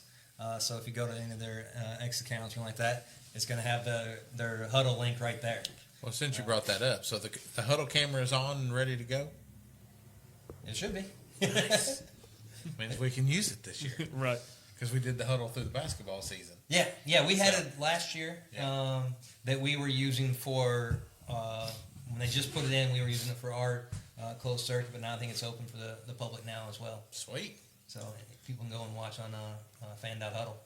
So if you go to any of their X accounts or anything like that, it's going to have their huddle link right there. Well, since you brought that up, so the huddle camera is on and ready to go? It should be. Nice. Means we can use it this year Right. because we did the huddle through the basketball season. Yeah, we had it last year that we were using for when they just put it in. We were using it for our closed circuit, but now I think it's open for the public now as well. Sweet. So people can go and watch on fan.huddle.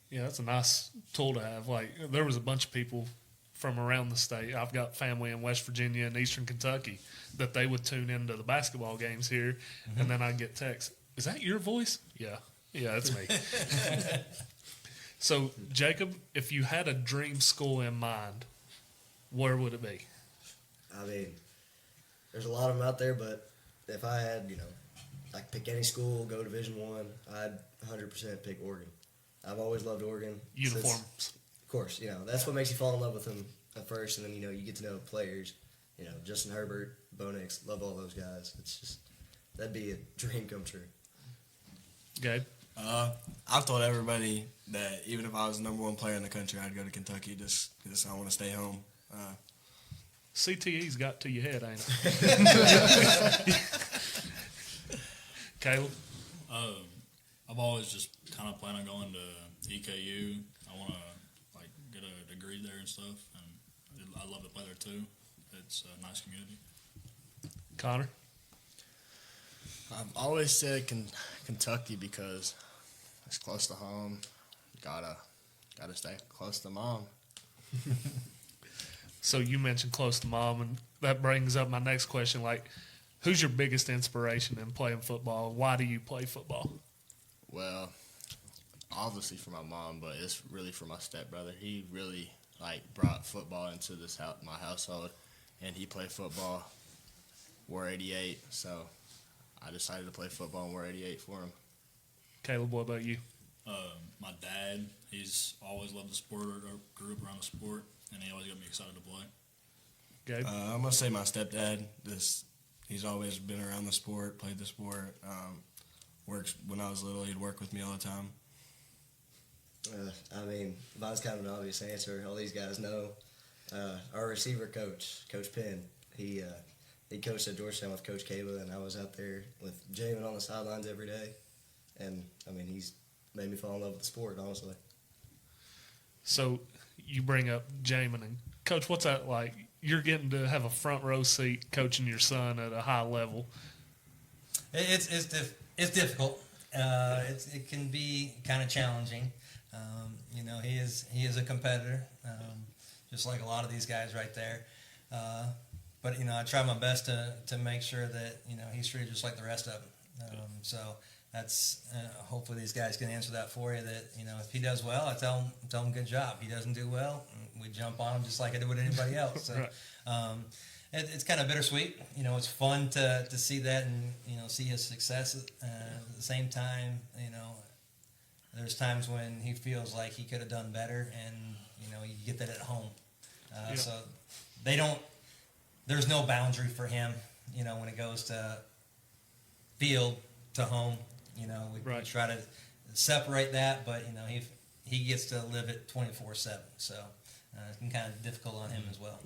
Yeah, that's a nice tool to have. Like, there was a bunch of people from around the state. I've got family in West Virginia and Eastern Kentucky that they would tune into the basketball games here, and then I'd get texts. Is that your voice? Yeah, it's me. So, Jacob, if you had a dream school in mind, where would it be? I mean, there's a lot of them out there, but if I had, I could pick any school, go Division I, I'd 100% pick Oregon. I've always loved Oregon. Uniforms. Of course, that's what makes you fall in love with them at first, and then, you get to know players. Justin Herbert, Bo Nix, love all those guys. It's just, that'd be a dream come true. Gabe? I've told everybody that even if I was the number one player in the country, I'd go to Kentucky just because I want to stay home. CTE's got to your head, ain't it? Caleb? I've always just kind of planned on going to EKU. I want to get a degree there and stuff, and I love to play there too. It's a nice community. Connor? I've always said Kentucky because it's close to home. Gotta stay close to mom. So you mentioned close to mom, and that brings up my next question. Like, who's your biggest inspiration in playing football? Why do you play football? Well, obviously for my mom, but it's really for my stepbrother. He really brought football into my household, and he played football. Wore 88, so I decided to play football and wear 88 for him. Caleb, what about you? My dad, he's always loved the sport or grew up around the sport, and he always got me excited to play. Gabe? I'm going to say my stepdad. He's always been around the sport, played the sport. Works when I was little, he'd work with me all the time. I mean, mine's kind of an obvious answer. All these guys know. Our receiver coach, Coach Penn, he coached at Georgetown with Coach Caba, and I was out there with Jamin on the sidelines every day. And, I mean, he's made me fall in love with the sport, honestly. So you bring up Jamin, and Coach, what's that like? You're getting to have a front row seat coaching your son at a high level. It's difficult. It can be kind of challenging. He is a competitor, just like a lot of these guys right there. But I try my best to make sure that he's treated just like the rest of them. So that's hopefully these guys can answer that for you. That if he does well, I tell him good job. He doesn't do well, we jump on him just like I do with anybody else. So Right. it's kind of bittersweet. It's fun to see that and see his success. At the same time, there's times when he feels like he could have done better, and you get that at home. So they don't. There's no boundary for him, when it goes to field to home. We try to separate that, but he gets to live it 24/7. So it's been kind of difficult on him as well.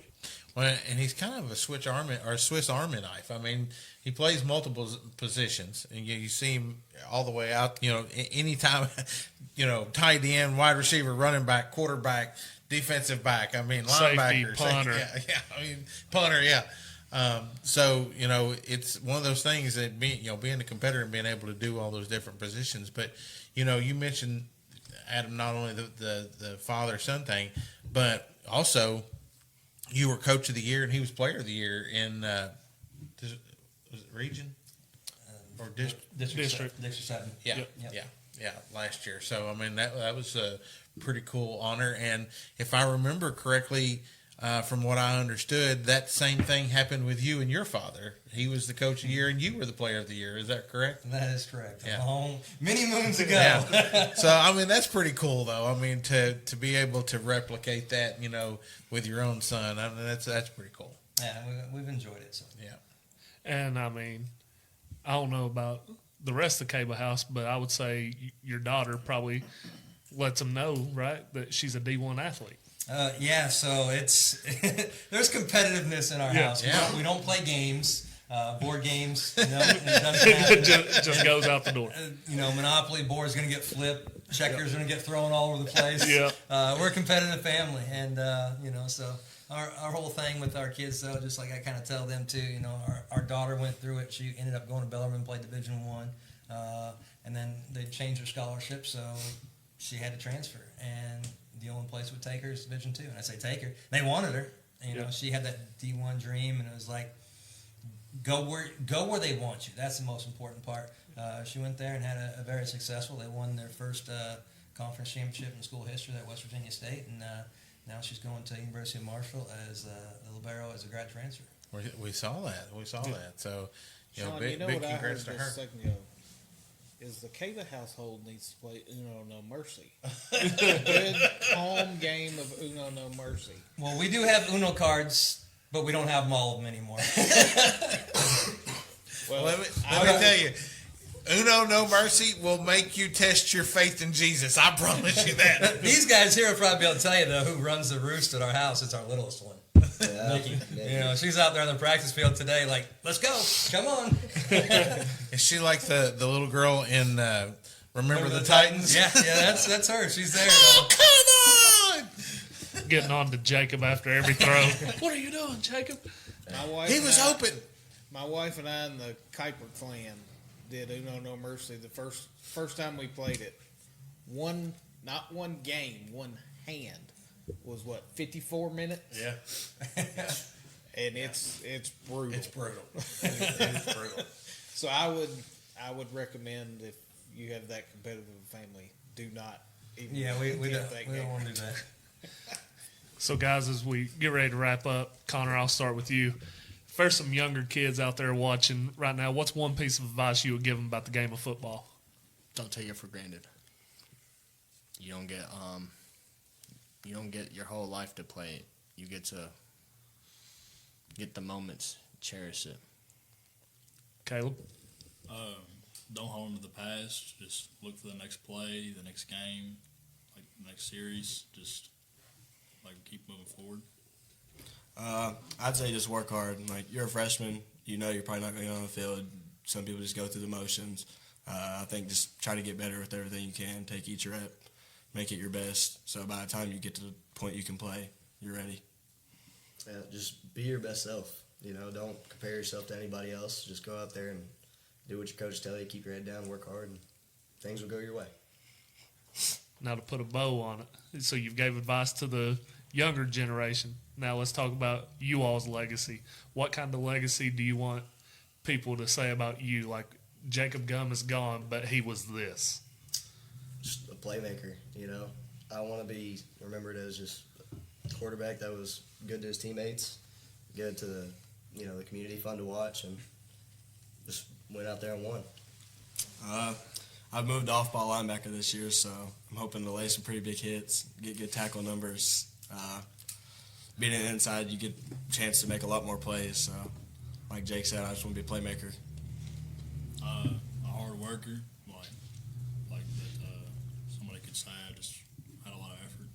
Well, and he's kind of a Swiss Army knife. I mean, he plays multiple positions, and you see him all the way out. Anytime, tight end, wide receiver, running back, quarterback, defensive back. I mean, Safety, linebacker, punter. Yeah. I mean, punter. Yeah. So it's one of those things that being a competitor and being able to do all those different positions. But you mentioned, Adam, not only the father-son thing, but also you were coach of the year and he was player of the year in was it region or District 7. Yeah, yeah, last year. So I mean that was a pretty cool honor. And if I remember correctly, from what I understood, that same thing happened with you and your father. He was the coach of the year and you were the player of the year. Is that correct? That is correct. Yeah. Many moons ago. Yeah. So I mean that's pretty cool though. I mean to be able to replicate that, with your own son. I mean that's pretty cool. Yeah, we've enjoyed it. So. Yeah. And I mean, I don't know about the rest of the Caba house, but I would say your daughter probably lets them know, right, that she's a D1 athlete. So it's there's competitiveness in our house. Yeah. We don't play games. Board games, it doesn't happen. just goes out the door. Monopoly board's going to get flipped. Checkers going to get thrown all over the place. Yeah. We're a competitive family, and so our whole thing with our kids, though, just like I kind of tell them too. Our daughter went through it. She ended up going to Bellarmine, played Division I, and then they changed her scholarship, so she had to transfer, and the only place would take her is Division II. And I say take her. They wanted her. She had that D1 dream, and it was like, go where they want you. That's the most important part. She went there and had a very successful. They won their first conference championship in school history at West Virginia State, and now she's going to University of Marshall as the libero as a grad transfer. We saw that. So, Sean, big what I heard congrats to just a her. second ago is the Caba household needs to play Uno No Mercy. Good home game of Uno No Mercy. Well, we do have Uno cards, but we don't have them all of them anymore. Well, let me tell you, Uno No Mercy will make you test your faith in Jesus. I promise you that. These guys here will probably be able to tell you, though, who runs the roost at our house. It's our littlest one. Yeah, Nikki. She's out there on the practice field today like, let's go. Come on. Is she like the little girl in Remember the Titans? Yeah, that's her. She's there. Oh, come on! Getting on to Jacob after every throw. What are you doing, Jacob? He was open. My wife and I and the Kuiper clan did Uno No Mercy the first time we played it. Not one game, one hand was 54 minutes? Yeah. And it's brutal. It's brutal. It's brutal. So I would recommend, if you have that competitive family, do not even We attempt that don't game. want to do that. So, guys, as we get ready to wrap up, Connor, I'll start with you. For some younger kids out there watching right now, what's one piece of advice you would give them about the game of football? Don't take it for granted. You don't get your whole life to play it. You get to get the moments, cherish it. Caleb? Don't hold on to the past. Just look for the next play, the next game, like the next series. Just keep moving forward. I'd say just work hard. Like, you're a freshman, you're probably not going to get on the field. Some people just go through the motions. I think just try to get better with everything you can. Take each rep, make it your best. So by the time you get to the point you can play, you're ready. Yeah, just be your best self. Don't compare yourself to anybody else. Just go out there and do what your coaches tell you. Keep your head down, work hard, and things will go your way. Now, to put a bow on it, so you've gave advice to the younger generation. Now let's talk about you all's legacy. What kind of legacy do you want people to say about you? Like, Jacob Gumm is gone, but he was this. Just a playmaker, I want to be remembered as just a quarterback that was good to his teammates, good to the community, fun to watch, and just went out there and won. I've moved to off-ball linebacker this year, so I'm hoping to lay some pretty big hits, get good tackle numbers. Being an inside, you get a chance to make a lot more plays. So, like Jake said, I just want to be a playmaker. A hard worker, like that. Somebody could say I just had a lot of effort.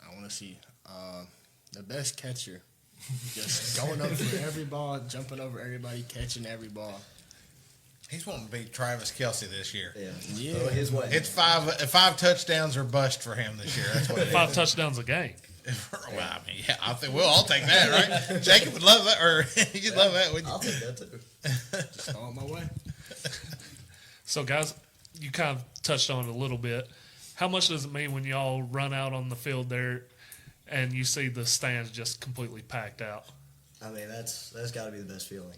I want to see the best catcher. Just going up for every ball, jumping over everybody, catching every ball. He's wanting to beat Travis Kelce this year. Yeah. Oh, his way. It's five touchdowns or bust for him this year. That's what it is. 5 touchdowns a game. Well, I mean, yeah, I think we'll all take that, right? Jacob would love that, or you'd love that, wouldn't you? I'll take that too. Just on my way. So, guys, you kind of touched on it a little bit. How much does it mean when y'all run out on the field there and you see the stands just completely packed out? I mean, that's got to be the best feeling.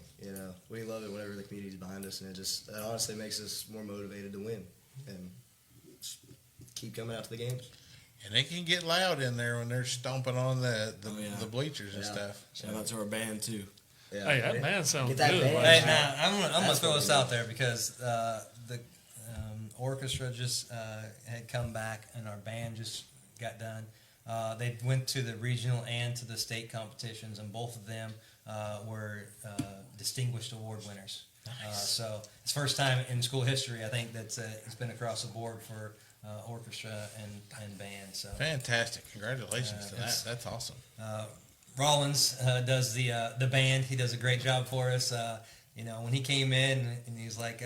We love it whenever the community's behind us, and it honestly makes us more motivated to win and just keep coming out to the games. And they can get loud in there when they're stomping on the bleachers and Yeah. stuff. Shout out to our band, too. Yeah. Hey, that band sounds Get that good. band. Like, Hey, now I'm gonna throw this out there because the orchestra just had come back and our band just got done. They went to the regional and to the state competitions, and both of them were distinguished award winners. So it's first time in school history, I think, that's it's been across the board for orchestra and band. So Fantastic. Congratulations to that. it's- That's awesome. Rollins does the band. He does a great job for us. When he came in and he's like,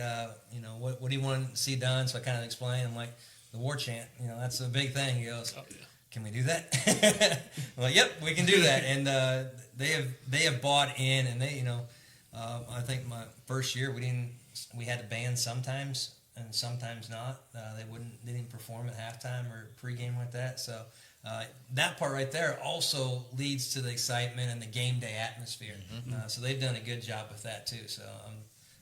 what do you want to see done? So I kind of explained. I'm like, the war chant. That's a big thing. He goes, can we do that? I'm like, yep, we can do that. And they have bought in, and they, I think my first year we had a band sometimes and sometimes not. They didn't perform at halftime or pregame like that. So that part right there also leads to the excitement and the game day atmosphere. So they've done a good job with that too. So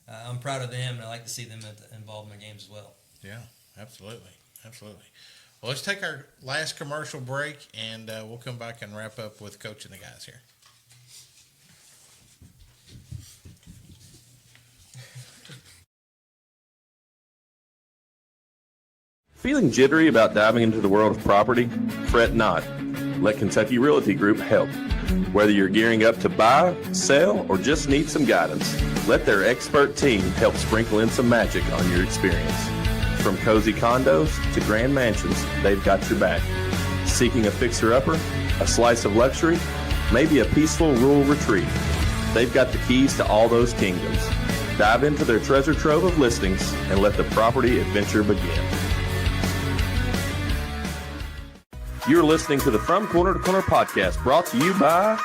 I'm proud of them, and I like to see them involved in the games as well. Yeah, absolutely. Well, let's take our last commercial break, and we'll come back and wrap up with Coach and the guys here. Feeling jittery about diving into the world of property? Fret not. Let Kentucky Realty Group help. Whether you're gearing up to buy, sell, or just need some guidance, let their expert team help sprinkle in some magic on your experience. From cozy condos to grand mansions, they've got your back. Seeking a fixer-upper, a slice of luxury, maybe a peaceful rural retreat, they've got the keys to all those kingdoms. Dive into their treasure trove of listings and let the property adventure begin. You're listening to the From Corner to Corner podcast, brought to you by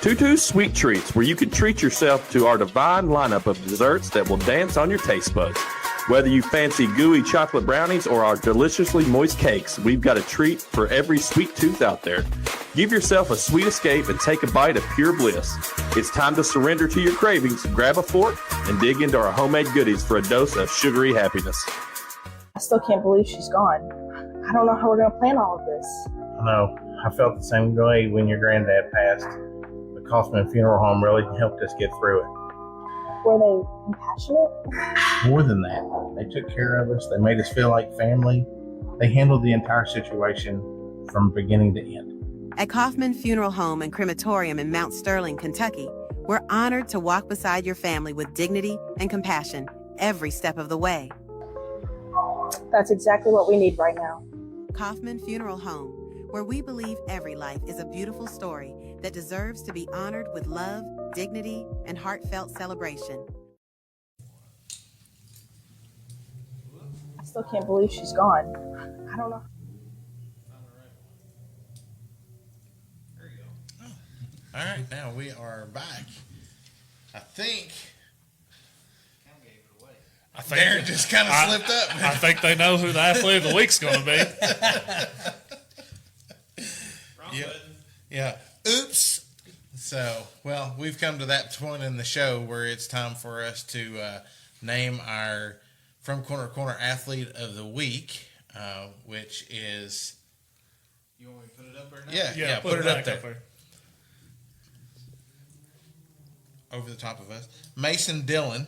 Tutu's Sweet Treats, where you can treat yourself to our divine lineup of desserts that will dance on your taste buds. Whether you fancy gooey chocolate brownies or our deliciously moist cakes, we've got a treat for every sweet tooth out there. Give yourself a sweet escape and take a bite of pure bliss. It's time to surrender to your cravings, grab a fork, and dig into our homemade goodies for a dose of sugary happiness. I still can't believe she's gone. I don't know how we're going to plan all of this. I know. I felt the same way when your granddad passed. The Kaufman Funeral Home really helped us get through it. Were they compassionate? More than that, they took care of us. They made us feel like family. They handled the entire situation from beginning to end. At Kaufman Funeral Home and Crematorium in Mount Sterling, Kentucky, we're honored to walk beside your family with dignity and compassion every step of the way. That's exactly what we need right now. Kaufman Funeral Home, where we believe every life is a beautiful story that deserves to be honored with love, dignity, and heartfelt celebration. I still can't believe she's gone. I don't know. All right, now we are back. I think Daron just kind of slipped up. I think they know who the athlete of the week's going to be. Yeah. Oops. So, well, we've come to that point in the show where it's time for us to name our From Corner to Corner Athlete of the Week, which is... You want me to put it up right now? Yeah, put it up there. Over the top of us. Mason Dillon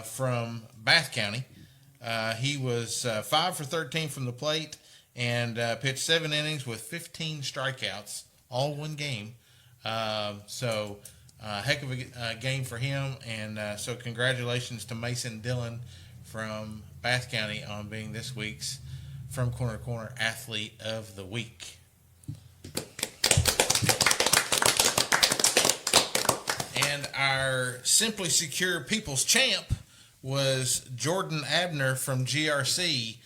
from Bath County. He was 5 for 13 from the plate and pitched 7 innings with 15 strikeouts, all one game. So heck of a game for him. And so congratulations to Mason Dillon from Bath County on being this week's From Corner to Corner Athlete of the Week. And our Simply Secure People's Champ was Jordan Abner from GRC.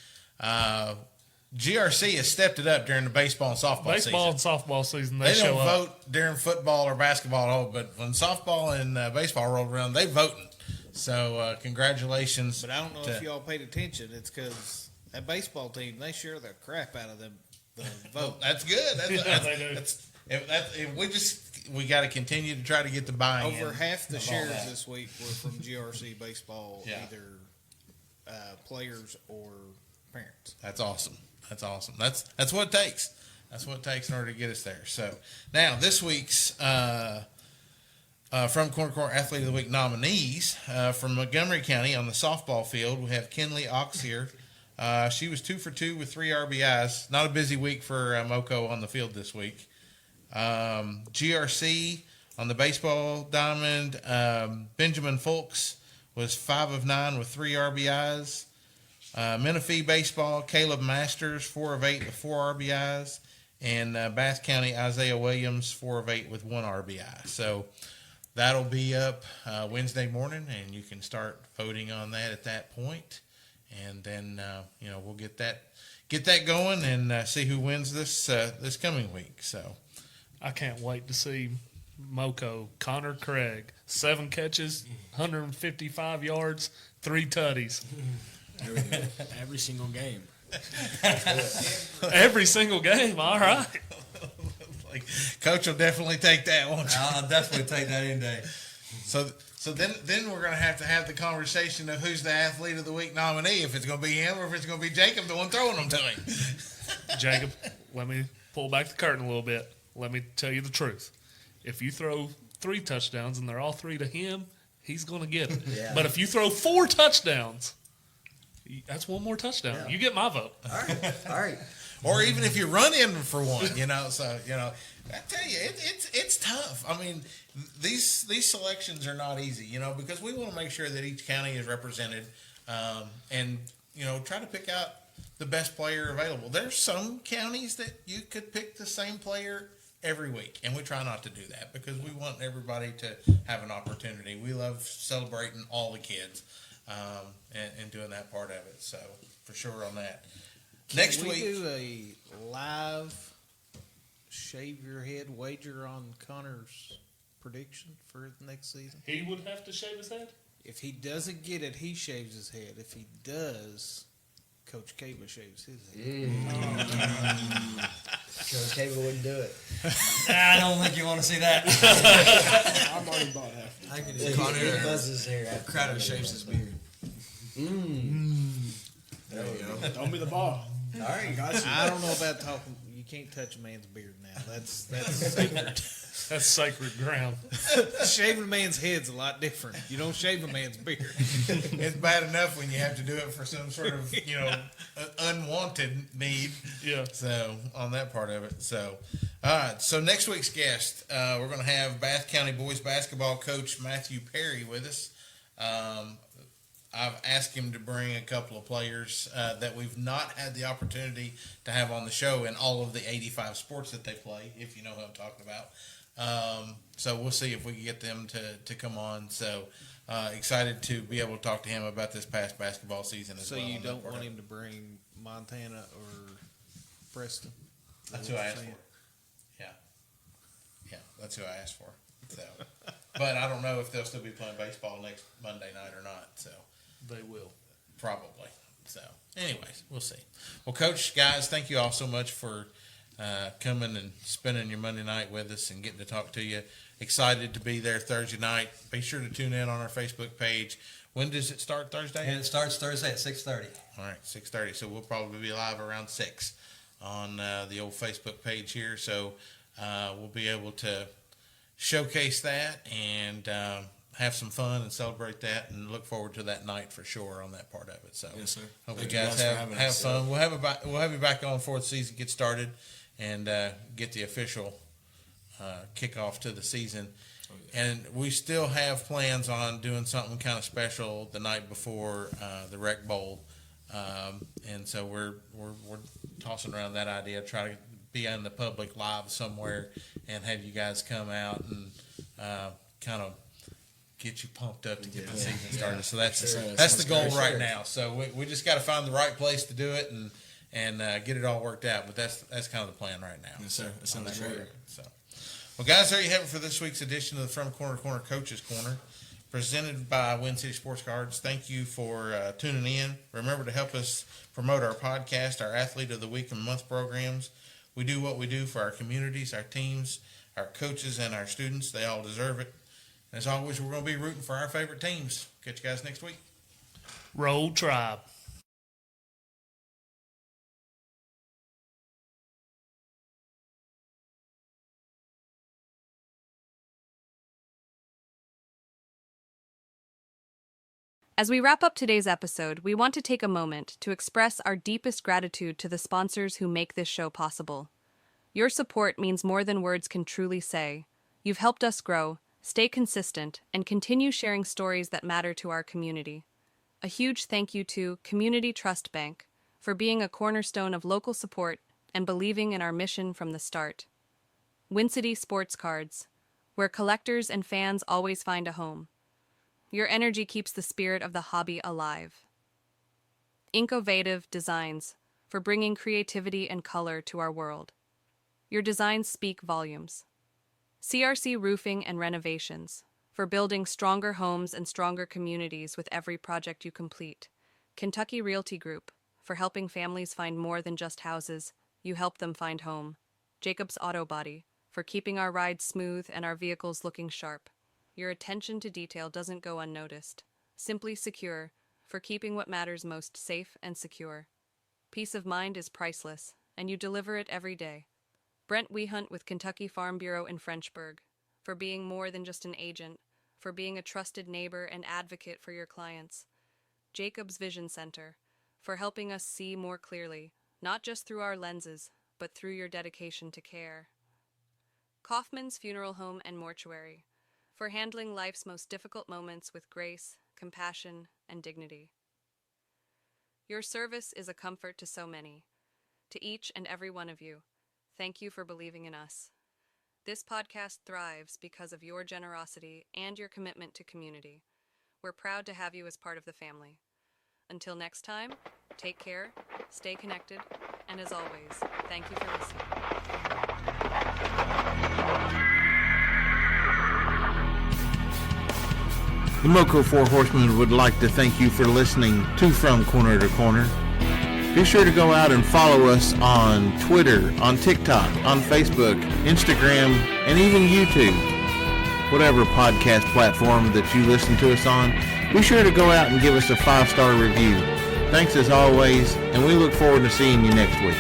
GRC has stepped it up during the baseball and softball season. Baseball and softball season, they show don't up. vote during football or basketball, but when softball and baseball roll around, they voting. So congratulations. But I don't know if y'all paid attention. It's because that baseball team, they share the crap out of the vote. That's good. We got to continue to try to get the buy-in. Over half the shares this week were from GRC baseball, either players or parents. That's awesome. That's what it takes. That's what it takes in order to get us there. So now this week's From Corner to Corner Athlete of the Week nominees from Montgomery County on the softball field, we have Kinley Oxier. She was 2 for 2 with 3 RBIs. Not a busy week for Moco on the field this week. GRC on the baseball diamond, Benjamin Fulks was 5 of 9 with 3 RBIs. Menifee baseball, Caleb Masters 4 of 8 with 4 RBIs, And Bath County, Isaiah Williams, 4 of 8 with 1 RBI. So that'll be up Wednesday morning, and you can start voting on that at that point. And then we'll get that going and see who wins this coming week. So I can't wait to see Moco Connor Craig, 7 catches, 155 yards, 3 tutties. Every single game. Every single game. All right. Like, Coach will definitely take that one. I'll definitely take that any day. So then we're going to have the conversation of who's the athlete of the week nominee, if it's going to be him or if it's going to be Jacob, the one throwing them to him. Jacob, let me pull back the curtain a little bit. Let me tell you the truth. If you throw 3 touchdowns and they're all 3 to him, he's going to get it. Yeah. But if you throw 4 touchdowns, that's 1 more touchdown. Yeah. You get my vote. All right. Or even if you run in for one, So I tell you, it's tough. I mean, these selections are not easy, because we want to make sure that each county is represented, and try to pick out the best player available. There's some counties that you could pick the same player every week, and we try not to do that because we want everybody to have an opportunity. We love celebrating all the kids, and doing that part of it. So for sure on that. Next Can we week, do a live shave your head wager on Connor's prediction for the next season? He would have to shave his head? If he doesn't get it, he shaves his head. If he does, Coach Caba shaves his head. Coach Cable wouldn't do it. I don't think you want to see that. I've already bought half. I can just Connor buzzes his hair after Crowder shaves his beard. There you go. Don't be the ball. All right, got you. I don't know about talking. You can't touch a man's beard now. That's sacred. That's sacred ground. Shaving a man's head's a lot different. You don't shave a man's beard. it's bad enough when you have to do it for some sort of unwanted need. Yeah. So on that part of it. So all right. So next week's guest, we're going to have Bath County boys basketball coach Matthew Perry with us. I've asked him to bring a couple of players that we've not had the opportunity to have on the show in all of the 85 sports that they play, if you know who I'm talking about. So we'll see if we can get them to come on. So excited to be able to talk to him about this past basketball season as well. So you don't want him to bring Montana or Preston? That's who I asked for. Yeah, that's who I asked for. So, but I don't know if they'll still be playing baseball next Monday night or not. So they will probably. So, anyways, we'll see. Well, Coach, guys, thank you all so much for coming and spending your Monday night with us and getting to talk to you. Excited to be there Thursday night. Be sure to tune in on our Facebook page. When does it start? Thursday? And it starts Thursday at 6:30. All right, 6:30. So we'll probably be live around 6 on the old Facebook page here. So we'll be able to showcase that and have some fun and celebrate that, and look forward to that night for sure on that part of it. So yes, sir. Hope Thank you guys for have having us. fun. We'll have you back on before the season gets started and get the official kickoff to the season. Oh, yeah. And we still have plans on doing something kind of special the night before the Rec Bowl, and so we're tossing around that idea. Try to be in the public live somewhere and have you guys come out and kind of get you pumped up to get the season started. So that's the goal right now. So we just got to find the right place to do it and get it all worked out. But that's kind of the plan right now. Yes, sir. That sounds great. So, well, guys, there you have it for this week's edition of the From Corner to Corner Coaches Corner, presented by Wincity Sports Cards. Thank you for tuning in. Remember to help us promote our podcast, our Athlete of the Week and Month programs. We do what we do for our communities, our teams, our coaches, and our students. They all deserve it. As always, we're going to be rooting for our favorite teams. Catch you guys next week. Roll Tribe. As we wrap up today's episode, we want to take a moment to express our deepest gratitude to the sponsors who make this show possible. Your support means more than words can truly say. You've helped us grow, stay consistent, and continue sharing stories that matter to our community. A huge thank you to Community Trust Bank for being a cornerstone of local support and believing in our mission from the start. Wincity Sports Cards, where collectors and fans always find a home. Your energy keeps the spirit of the hobby alive. Innovative Designs, for bringing creativity and color to our world. Your designs speak volumes. CRC Roofing and Renovations, for building stronger homes and stronger communities with every project you complete. Kentucky Realty Group, for helping families find more than just houses, you help them find home. Jacob's Auto Body, for keeping our rides smooth and our vehicles looking sharp. Your attention to detail doesn't go unnoticed. Simply Secure, for keeping what matters most safe and secure. Peace of mind is priceless, and you deliver it every day. Brent Wehunt with Kentucky Farm Bureau in Frenchburg, for being more than just an agent, for being a trusted neighbor and advocate for your clients. Jacob's Vision Center, for helping us see more clearly, not just through our lenses, but through your dedication to care. Kaufman's Funeral Home and Mortuary, for handling life's most difficult moments with grace, compassion, and dignity. Your service is a comfort to so many. To each and every one of you, thank you for believing in us. This podcast thrives because of your generosity and your commitment to community. We're proud to have you as part of the family. Until next time, take care, stay connected, and as always, thank you for listening. The Moco Four Horsemen would like to thank you for listening to From Corner to Corner. Be sure to go out and follow us on Twitter, on TikTok, on Facebook, Instagram, and even YouTube. Whatever podcast platform that you listen to us on, be sure to go out and give us a 5-star review. Thanks as always, and we look forward to seeing you next week.